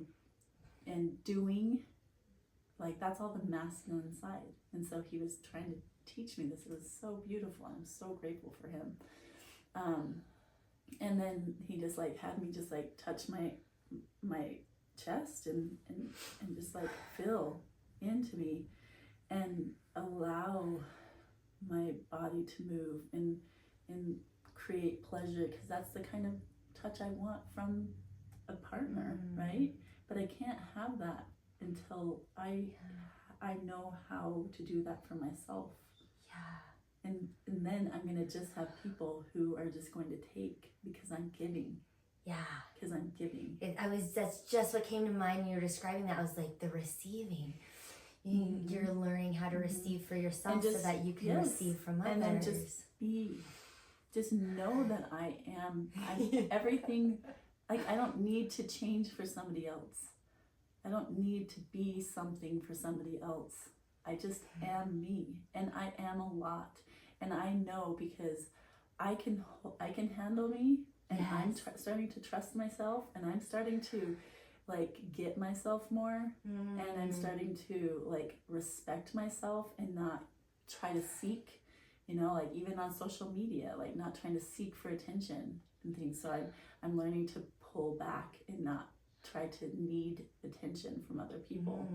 and doing, like that's all the masculine side. And so he was trying to teach me this. It was so beautiful. I'm so grateful for him. And then he just like had me just like touch my chest and just like feel into me and allow my body to move and create pleasure, because that's the kind of touch I want from a partner, right? But I can't have that until I know how to do that for myself. Yeah. And then I'm gonna just have people who are just going to take because I'm giving. Yeah. Because I'm giving. That's just what came to mind when you were describing that. I was like, the receiving. You're learning how to receive for yourself, so that you can receive from others. And then just know that I'm everything. Like, I don't need to change for somebody else. I don't need to be something for somebody else. I just am me, and I am a lot. And I know, because I can handle me, and yes. I'm starting to trust myself, and I'm starting to like get myself more, and I'm starting to like respect myself and not try to seek, like even on social media, like not trying to seek for attention and things. So I'm learning to pull back and not try to need attention from other people.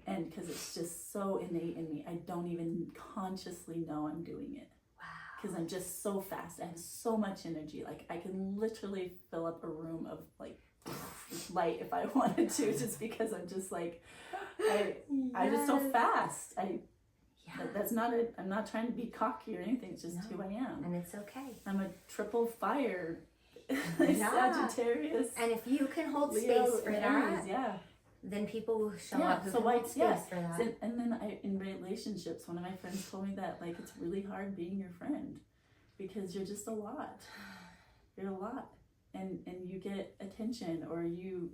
And because it's just so innate in me, I don't even consciously know I'm doing it. Wow. Because I'm just so fast. I have so much energy. Like I can literally fill up a room of like light if I wanted to, just because I'm just like, I'm just so fast. That's not it. I'm not trying to be cocky or anything. It's just who I am. And it's okay. I'm a triple fire Sagittarius. And if you can hold Leo, space for Aries, that, then people will show up who can hold space for that. So, and then in relationships, one of my friends told me that like it's really hard being your friend, because you're just a lot. You're a lot. And you get attention, or you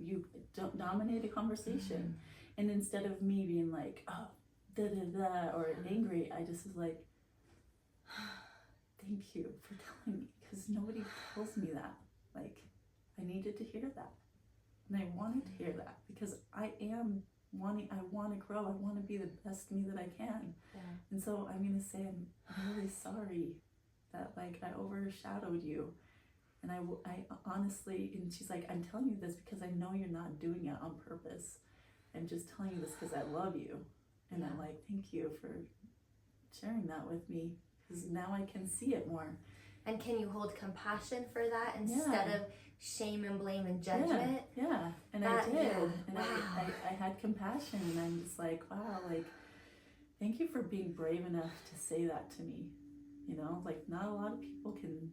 don't dominate a conversation. And instead of me being like, oh, da-da-da, or angry, I just was like, thank you for telling me, because nobody tells me that. Like, I needed to hear that. And I wanted to hear that, because I want to grow. I want to be the best me that I can. Yeah. And so I'm going to say, I'm really sorry that like I overshadowed you. And I honestly, and she's like, I'm telling you this because I know you're not doing it on purpose. I'm just telling you this because I love you. And I'm like, thank you for sharing that with me, because now I can see it more. And can you hold compassion for that instead of shame and blame and judgment? Yeah. And I did. Yeah. And wow. I had compassion, and I'm just like, wow, like, thank you for being brave enough to say that to me. Like not a lot of people can,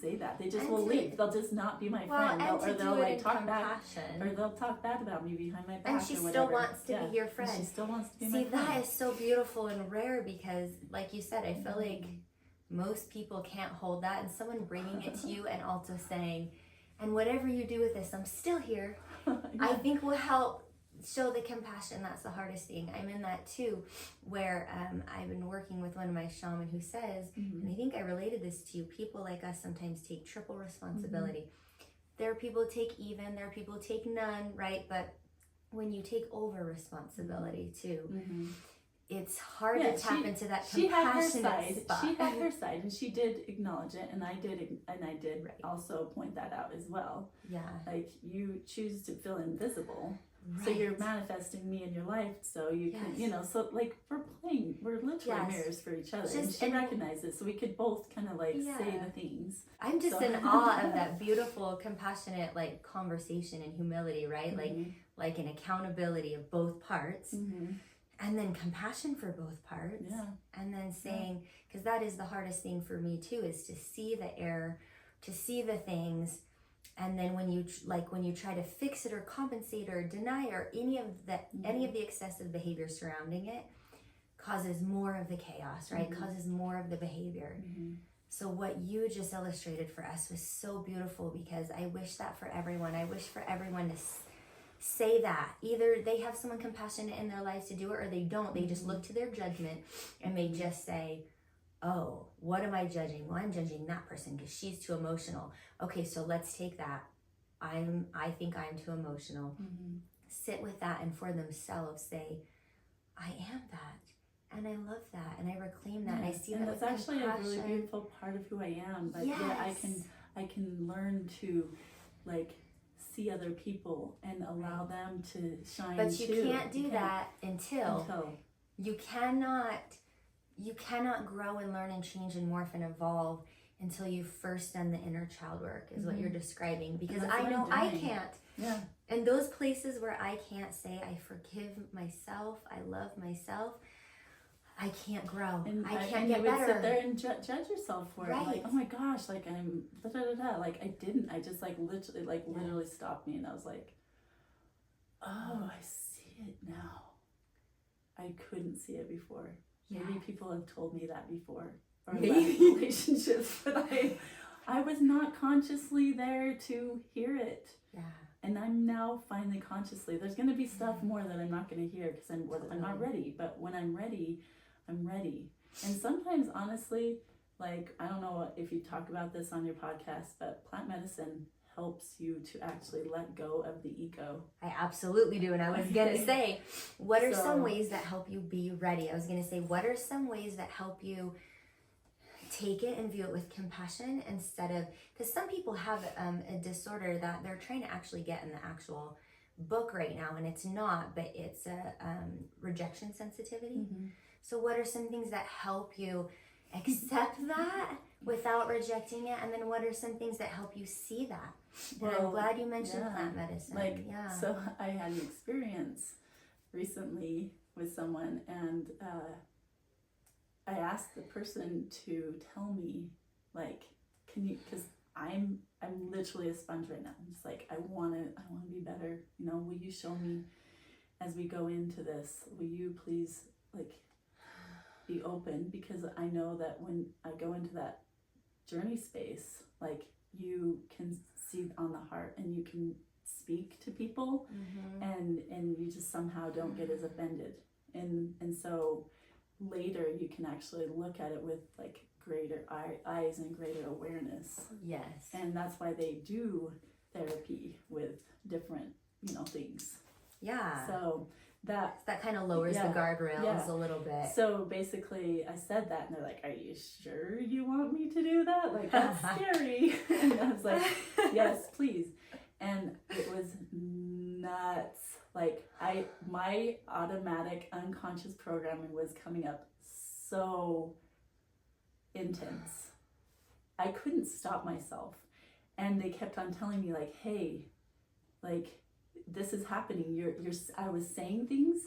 say that. They just will leave. They'll just not be my friend. They'll like talk bad, or they'll talk bad about me behind my back. And she still wants to be your friend. And she still wants to be my friend. See, that is so beautiful and rare, because like you said, I feel like most people can't hold that, and someone bringing it to you and also saying, and whatever you do with this, I'm still here. I think will help show the compassion. That's the hardest thing. I'm in that too, where I've been working with one of my shaman who says, and I think I related this to you, people like us sometimes take triple responsibility. There are people who take even, there are people who take none, right? But when you take over responsibility too, it's hard to tap into that compassionate spot. She had her side, and she did acknowledge it, and I did also point that out as well. Yeah. Like, you choose to feel invisible, so you're manifesting me in your life, so you can, so like we're literally mirrors for each other. And she recognized it, so we could both kind of like say the things. I'm just in awe of that beautiful, compassionate, like, conversation and humility, right? Like an accountability of both parts. And then compassion for both parts. Yeah. And then saying, because that is the hardest thing for me too, is to see the error, to see the things. And then when you try to fix it or compensate or deny or any of the excessive behavior surrounding it, causes more of the chaos, right? Causes more of the behavior. So what you just illustrated for us was so beautiful, because I wish that for everyone. I wish for everyone to say that. Either they have someone compassionate in their lives to do it, or they don't. They just look to their judgment and they just say, oh, what am I judging? Well, I'm judging that person because she's too emotional. Okay, so let's take that. I think I'm too emotional. Sit with that, and for themselves say, I am that, and I love that, and I reclaim that, and I see that. That's actually a really beautiful part of who I am. But I can learn to like see other people and allow them to shine. But you can't do that until you cannot grow and learn and change and morph and evolve until you've first done the inner child work, is what you're describing. Because I know I can't. Yeah. And those places where I can't say I forgive myself, I love myself, I can't grow. And I can't get better. You would sit there and judge yourself for it. Like, oh my gosh, like I'm like I didn't. I just literally stopped me, and I was like, oh, I see it now. I couldn't see it before. Maybe people have told me that before, or left relationships, but I was not consciously there to hear it. Yeah. And I'm now finally consciously. There's going to be stuff more that I'm not going to hear because I'm not ready. But when I'm ready, I'm ready. And sometimes, honestly, like, I don't know if you talk about this on your podcast, but plant medicine helps you to actually let go of the ego. I absolutely do. And I was going to say, what are some ways that help you be ready? I was going to say, what are some ways that help you take it and view it with compassion instead of, because some people have a disorder that they're trying to actually get in the actual book right now, and it's not, but it's a rejection sensitivity. So what are some things that help you accept that without rejecting it? And then what are some things that help you see that? And I'm glad you mentioned plant medicine. So I had an experience recently with someone, and I asked the person to tell me, like, can you, because I'm literally a sponge right now. I'm just like, I want to be better. Will you show me as we go into this? Will you please, like, be open? Because I know that when I go into that journey space, like, you can see on the heart and you can speak to people, and you just somehow don't get as offended. And so later you can actually look at it with like greater eyes and greater awareness. Yes. And that's why they do therapy with different, things. Yeah. So that kind of lowers the guardrails a little bit. So basically I said that, and they're like, are you sure you want me to do that? Like, that's scary. And I was like, yes, please. And it was nuts. Like, my automatic unconscious programming was coming up so intense. I couldn't stop myself. And they kept on telling me, like, hey, like, this is happening. I was saying things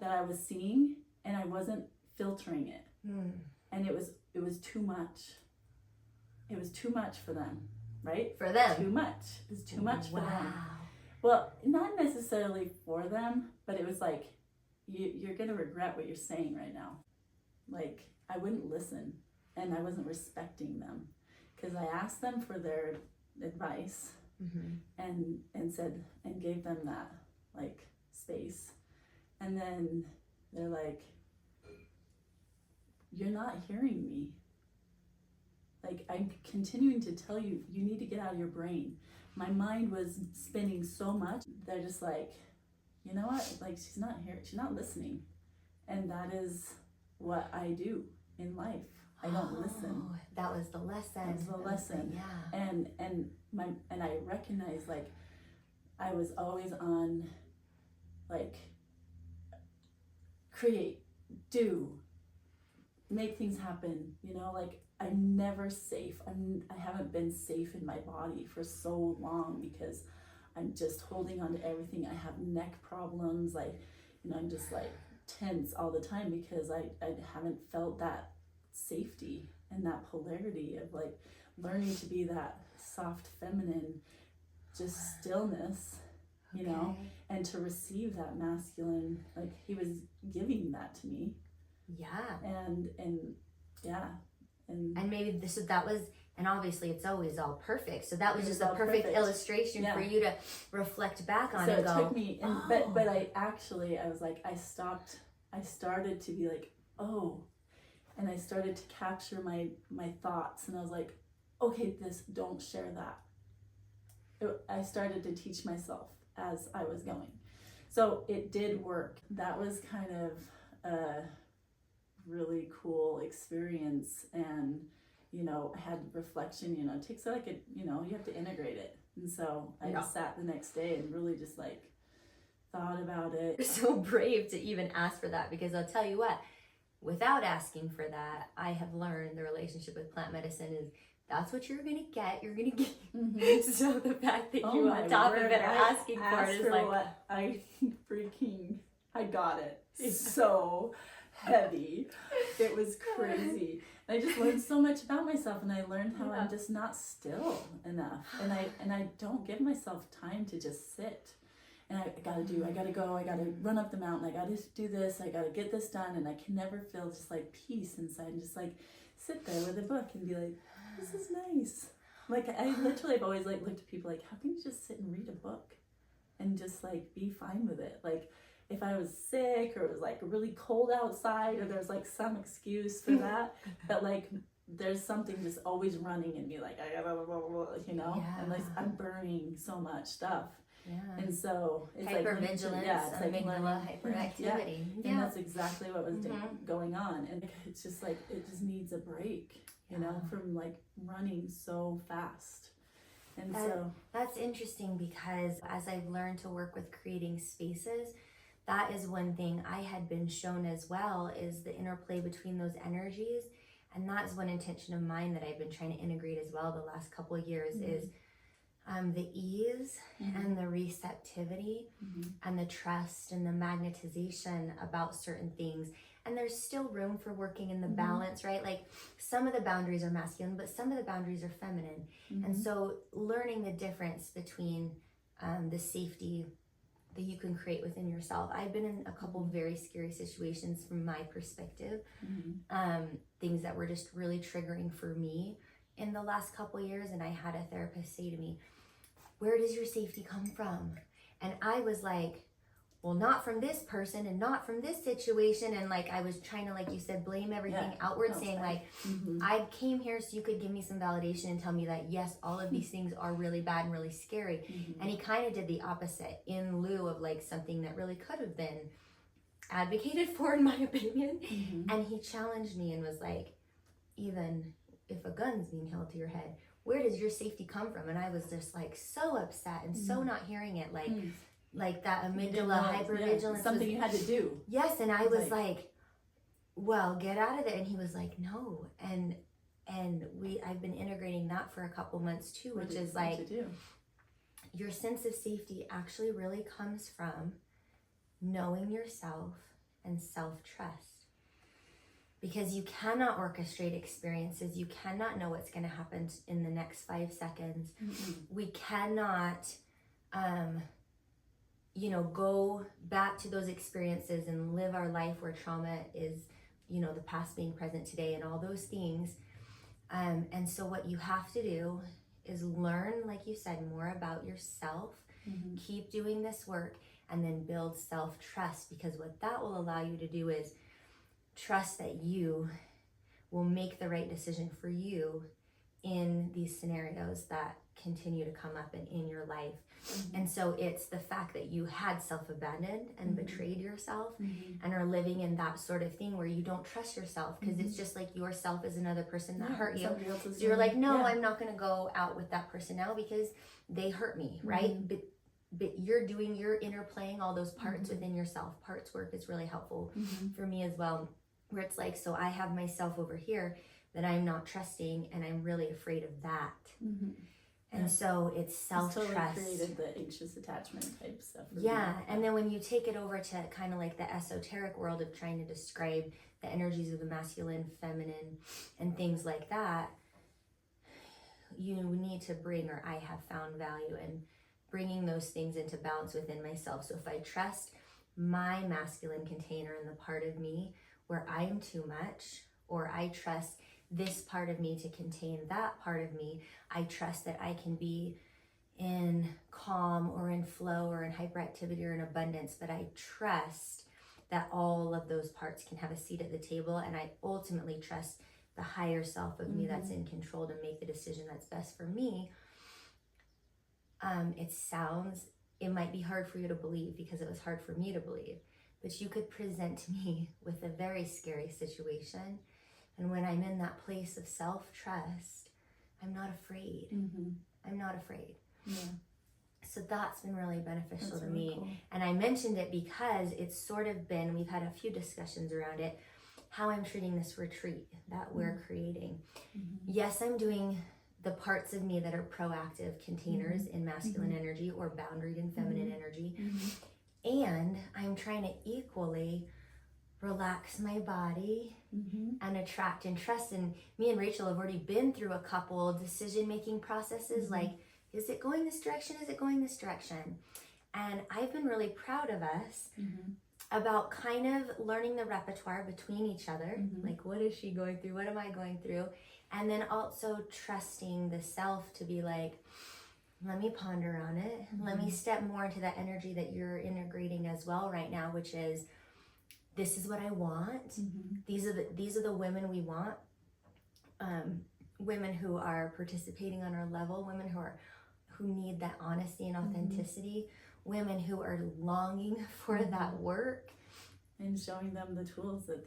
that I was seeing, and I wasn't filtering it. And it was too much. It was too much for them, right? For them. Too much. It was too much for them. Well, not necessarily for them, but it was like, you're going to regret what you're saying right now. Like, I wouldn't listen, and I wasn't respecting them, because I asked them for their advice and said, and gave them that, like, space. And then they're like, you're not hearing me. Like, I'm continuing to tell you, you need to get out of your brain. My mind was spinning so much. They're just like, you know what? Like, she's not here. She's not listening. And that is what I do in life. I don't listen. That was the lesson. That was the lesson. Yeah. And I recognize, like, I was always on, like, create, do, make things happen, you know, like, I'm never safe. I haven't been safe in my body for so long because I'm just holding on to everything. I have neck problems, like, you know, I'm just like tense all the time because I haven't felt that safety and that polarity of like learning to be that soft feminine, just stillness, you know, and to receive that masculine, like he was giving that to me. Yeah. And yeah. And maybe that was, and obviously it's always all perfect. So that was just a perfect illustration for you to reflect back on. So and it go, took me, but I was like, I started to be like, oh, and I started to capture my thoughts, and I was like, okay, don't share that. I started to teach myself as I was going. So it did work. That was kind of a really cool experience. And, you know, I had reflection, you know, it takes like you have to integrate it. And so I just sat the next day and really just like thought about it. You're so brave to even ask for that, because I'll tell you what, without asking for that, I have learned the relationship with plant medicine is that's what you're gonna get. You're gonna get. Mm-hmm. So the fact that you on top of it are asking for it is like, what I got it. It's so heavy. It was crazy. And I just learned so much about myself, and I learned how I'm just not still enough, and I don't give myself time to just sit. And I gotta go, I gotta run up the mountain, I gotta do this, I gotta get this done, and I can never feel just like peace inside and just like sit there with a book and be like, this is nice. Like I literally have always like looked at people like, how can you just sit and read a book and just like be fine with it? Like if I was sick or it was like really cold outside or there's like some excuse for that, but like there's something just always running in me, like I gotta, you know, and like I'm burning so much stuff. Yeah. And so it's hypervigilance, it's like hyperactivity. Yeah. And that's exactly what was going on. And it's just like, it just needs a break, you know, from like running so fast. And so that's interesting, because as I've learned to work with creating spaces, that is one thing I had been shown as well, is the interplay between those energies. And that's one intention of mine that I've been trying to integrate as well the last couple of years is the ease and the receptivity and the trust and the magnetization about certain things. And there's still room for working in the balance, right? Like some of the boundaries are masculine, but some of the boundaries are feminine. And so learning the difference between the safety that you can create within yourself. I've been in a couple very scary situations from my perspective, things that were just really triggering for me in the last couple years. And I had a therapist say to me, where does your safety come from? And I was like, well, not from this person and not from this situation. And like, I was trying to, like you said, blame everything outward, saying like, I came here so you could give me some validation and tell me that, yes, all of these things are really bad and really scary. And he kind of did the opposite in lieu of like something that really could have been advocated for, in my opinion. And he challenged me and was like, even if a gun's being held to your head, where does your safety come from? And I was just like so upset and so not hearing it, like that amygdala hypervigilance, something you had to do. Yes. And I was like, well, get out of there. And he was like, no. And I've been integrating that for a couple months too, which is like, your sense of safety actually really comes from knowing yourself and self-trust. Because you cannot orchestrate experiences. You cannot know what's going to happen in the next 5 seconds. We cannot, go back to those experiences and live our life where trauma is, the past being present today and all those things. And so what you have to do is learn, like you said, more about yourself. Keep doing this work. and then build self-trust, because what that will allow you to do is trust that you will make the right decision for you in these scenarios that continue to come up in your life. And so it's the fact that you had self-abandoned and betrayed yourself and are living in that sort of thing where you don't trust yourself, because it's just like yourself is another person that hurt you. So you're like, no, I'm not going to go out with that person now because they hurt me, right? But you're interplaying all those parts within yourself. Parts work is really helpful for me as well, where it's like, so I have myself over here that I'm not trusting, and I'm really afraid of that. And so it's self-trust. Totally created the anxious attachment type stuff. And then when you take it over to kind of like the esoteric world of trying to describe the energies of the masculine, feminine, and things like that, you need to bring, or I have found value in bringing those things into balance within myself. So if I trust my masculine container and the part of me where I'm too much, or I trust this part of me to contain that part of me, I trust that I can be in calm or in flow or in hyperactivity or in abundance, but I trust that all of those parts can have a seat at the table, and I ultimately trust the higher self of me that's in control to make the decision that's best for me. It might be hard for you to believe, because it was hard for me to believe, but you could present me with a very scary situation, and when I'm in that place of self-trust, I'm not afraid. I'm not afraid. So that's been really beneficial to me. Cool. And I mentioned it because it's sort of been, we've had a few discussions around it, how I'm treating this retreat that we're creating. Yes, I'm doing the parts of me that are proactive containers in masculine energy, or boundaried in feminine energy. And I'm trying to equally relax my body and attract and trust. And me and Rachel have already been through a couple decision-making processes, like, is it going this direction? Is it going this direction? And I've been really proud of us about kind of learning the repertoire between each other. Like, what is she going through? What am I going through? And then also trusting the self to be like, let me ponder on it. Let me step more into that energy that you're integrating as well right now, which is, this is what I want. These are the women we want. Women who are participating on our level, women who need that honesty and authenticity, women who are longing for that work, and showing them the tools that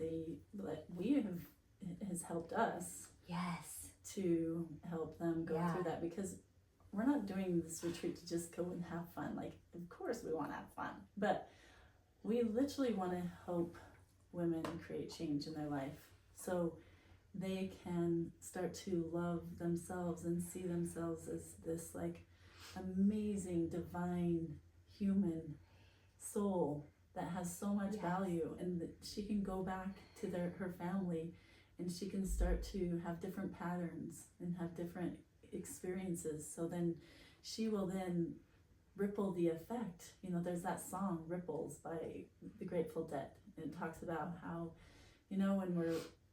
has helped us. Yes. To help them go through that, because we're not doing this retreat to just go and have fun. Like, of course we want to have fun, but we literally want to help women create change in their life so they can start to love themselves and see themselves as this like amazing, divine human soul that has so much value, and that she can go back to her family, and she can start to have different patterns and have different experiences. So then she will then ripple the effect. There's that song Ripples by the Grateful Dead, and it talks about how, when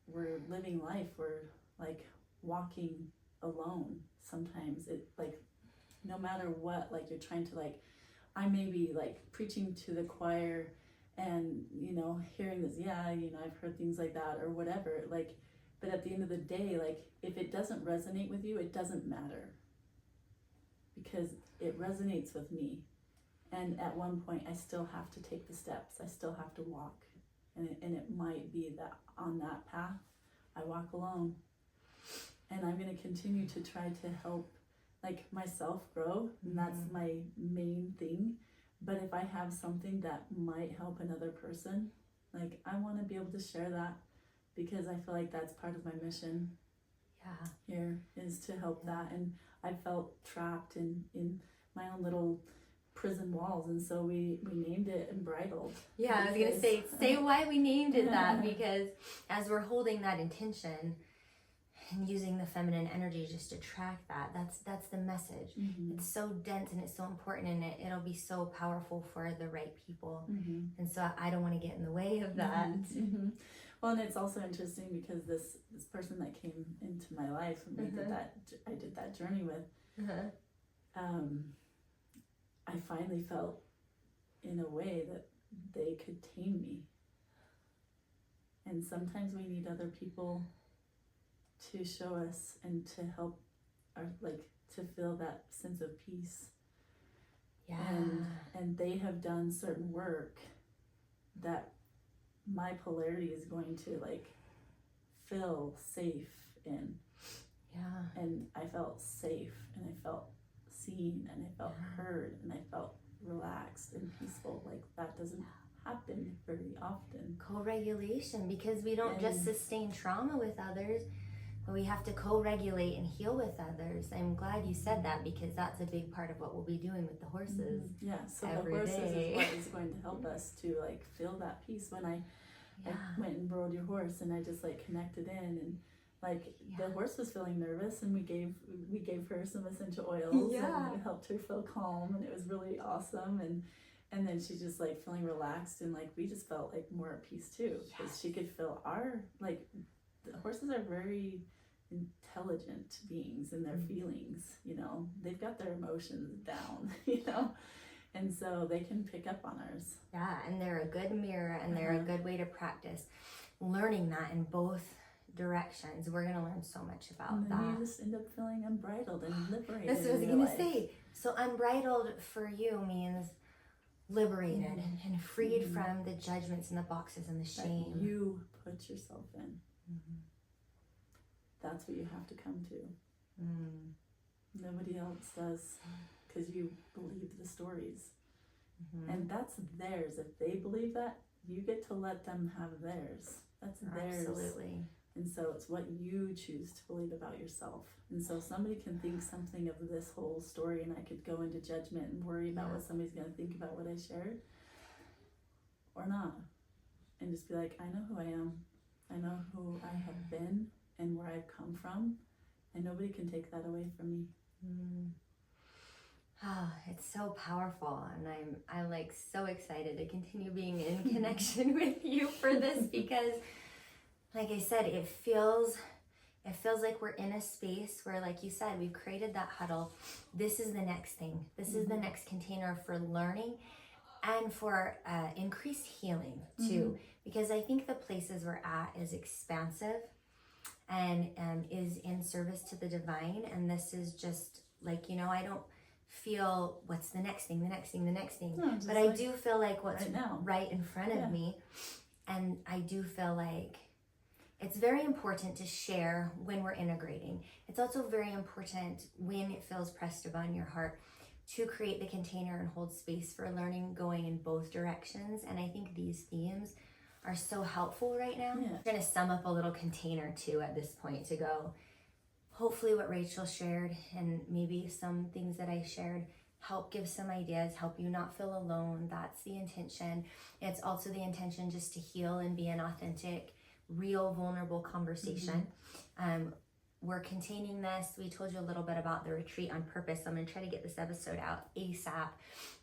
we're living life, we're like walking alone sometimes. It like, no matter what, like you're trying to like, I may be like preaching to the choir and hearing this, I've heard things like that or whatever, like, but at the end of the day, like, if it doesn't resonate with you, it doesn't matter, because it resonates with me. And at one point I still have to take the steps, I still have to walk, and it might be that on that path I walk alone, and I'm going to continue to try to help like myself grow, and that's my main thing. But if I have something that might help another person, like, I want to be able to share that, because I feel like that's part of my mission here, is to help that. And I felt trapped in my own little prison walls, and so we named it Embridled. I was gonna say why we named it that, because as we're holding that intention and using the feminine energy just to track that's the message. It's so dense and it's so important, and it'll be so powerful for the right people. And so I don't want to get in the way of that. Well, and it's also interesting because this person that came into my life and I did that journey with, I finally felt in a way that they could tame me. And sometimes we need other people to show us and to help our, like, to feel that sense of peace. Yeah. And they have done certain work that my polarity is going to like feel safe in. Yeah. And I felt safe, and I felt seen, and I felt heard, and I felt relaxed and peaceful. Like that doesn't happen very often. Co-regulation, because we don't just sustain trauma with others, but we have to co-regulate and heal with others. I'm glad you said that, because that's a big part of what we'll be doing with the horses. Yeah, so every the horses day. is what is going to help us to like feel that peace. When I went and rode your horse, and I just like connected in, and like the horse was feeling nervous, and we gave her some essential oils, and it helped her feel calm, and it was really awesome. And then she's just like feeling relaxed, and like we just felt like more at peace too, because she could feel our, like, the horses are very intelligent beings in their feelings, you know, they've got their emotions down, you know, and so they can pick up on ours. Yeah, and they're a good mirror, and they're a good way to practice learning that in both directions. We're gonna learn so much about and then that. You just end up feeling unbridled and liberated. That's what I was gonna say. So unbridled for you means liberated and freed from the judgments and the boxes and the shame that you put yourself in. That's what you have to come to. Nobody else does, because you believe the stories. And that's theirs. If they believe that, you get to let them have theirs. That's theirs. Absolutely. And so it's what you choose to believe about yourself. And so somebody can think something of this whole story, and I could go into judgment and worry about what somebody's going to think about what I shared, or not. And just be like, I know who I am. I know who I have been and where I've come from. And nobody can take that away from me. Oh, it's so powerful, and I'm like so excited to continue being in connection with you for this, because like I said, it feels like we're in a space where, like you said, we've created that huddle. This is the next thing. This is the next container for learning and for increased healing too, because I think the places we're at is expansive and is in service to the divine. And this is just like, you know, I don't feel what's the next thing, No, but I do feel like what's right in front of me. And I do feel like it's very important to share when we're integrating. It's also very important when it feels pressed upon your heart to create the container and hold space for learning going in both directions. And I think these themes are so helpful right now. I'm going to sum up a little container too at this point to go. Hopefully what Rachel shared and maybe some things that I shared help give some ideas, help you not feel alone. That's the intention. It's also the intention just to heal and be an authentic, real, vulnerable conversation. We're containing this. We told you a little bit about the retreat on purpose. I'm going to try to get this episode out ASAP,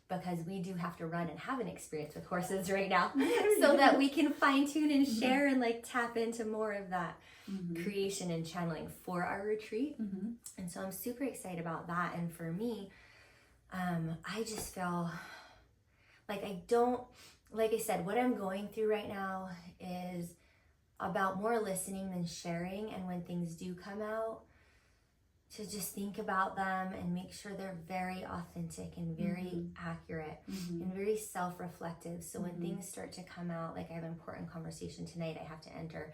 because we do have to run and have an experience with horses right now so that we can fine tune and share and like tap into more of that creation and channeling for our retreat. And so I'm super excited about that. And for me, I just feel like like I said, what I'm going through right now is about more listening than sharing. And when things do come out, to just think about them and make sure they're very authentic and very accurate and very self-reflective. So when things start to come out, like I have an important conversation tonight I have to enter.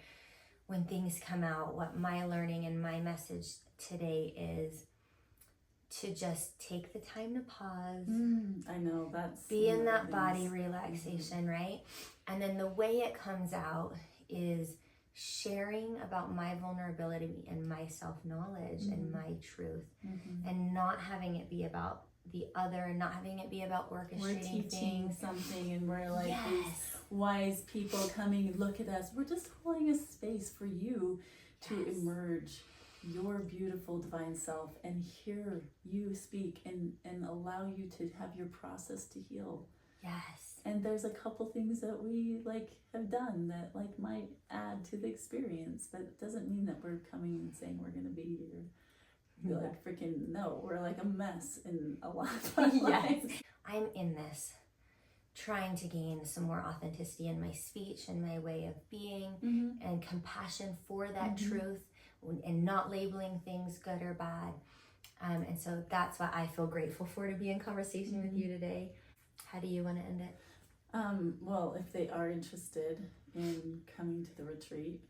When things come out, what my learning and my message today is to just take the time to pause. I know, that's be in that body relaxation, right? And then the way it comes out is sharing about my vulnerability and my self-knowledge and my truth, and not having it be about the other, and not having it be about orchestrating things. Something, and we're like these wise people coming and look at us. We're just holding a space for you to emerge your beautiful divine self and hear you speak and allow you to have your process to heal. And there's a couple things that we like have done that like might add to the experience, but it doesn't mean that we're coming and saying we're going to be here. You're like, freaking no, we're like a mess in a lot of lives. I'm in this trying to gain some more authenticity in my speech and my way of being, and compassion for that truth, and not labeling things good or bad. And so that's what I feel grateful for, to be in conversation with you today. How do you want to end it? Well, if they are interested in coming to the retreat,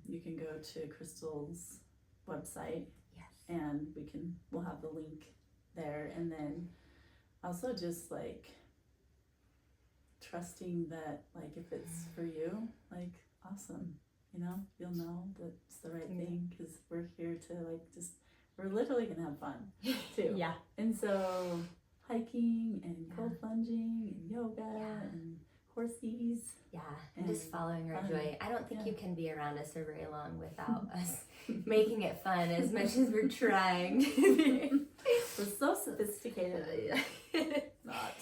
you can go to Crystal's website. Yes. And we'll have the link there. And then also just like trusting that, like, if it's for you, like, awesome, you know, you'll know that it's the right thing, because we're here to we're literally gonna have fun too. Yeah. And so hiking and cold plunging and yoga and horsies. Yeah, and just following our joy. I don't think you can be around us for very long without us making it fun, as much as we're trying to be. We're so sophisticated. Not.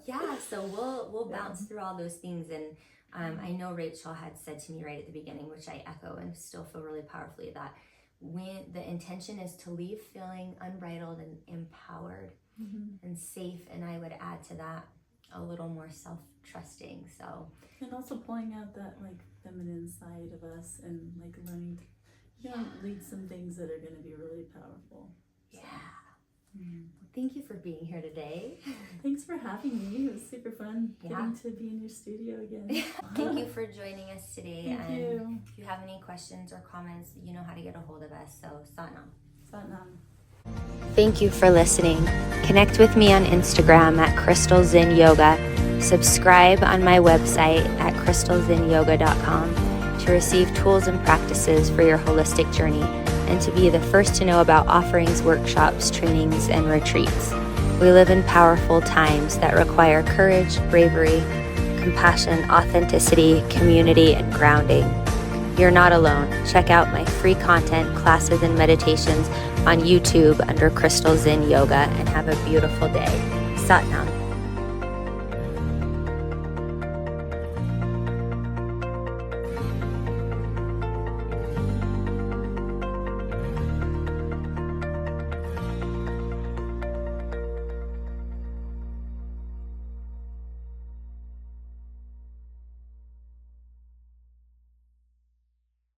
Yeah, so we'll bounce through all those things. And I know Rachel had said to me right at the beginning, which I echo and still feel really powerfully, that when the intention is to leave feeling unbridled and empowered and safe, and I would add to that a little more self-trusting. So, and also pulling out that like feminine side of us, and like learning to lead some things that are going to be really powerful. So. Well, thank you for being here today. Thanks for having me. It was super fun getting to be in your studio again. Thank you for joining us today. Thank you. If you have any questions or comments, you know how to get a hold of us. So, Satnam. Satnam. Thank you for listening. Connect with me on Instagram at Crystal Zinn Yoga. Subscribe on my website at crystalzinnyoga.com to receive tools and practices for your holistic journey, and to be the first to know about offerings, workshops, trainings, and retreats. We live in powerful times that require courage, bravery, compassion, authenticity, community, and grounding. You're not alone. Check out my free content, classes, and meditations on YouTube under Crystal Zinn Yoga, and have a beautiful day. Satnam.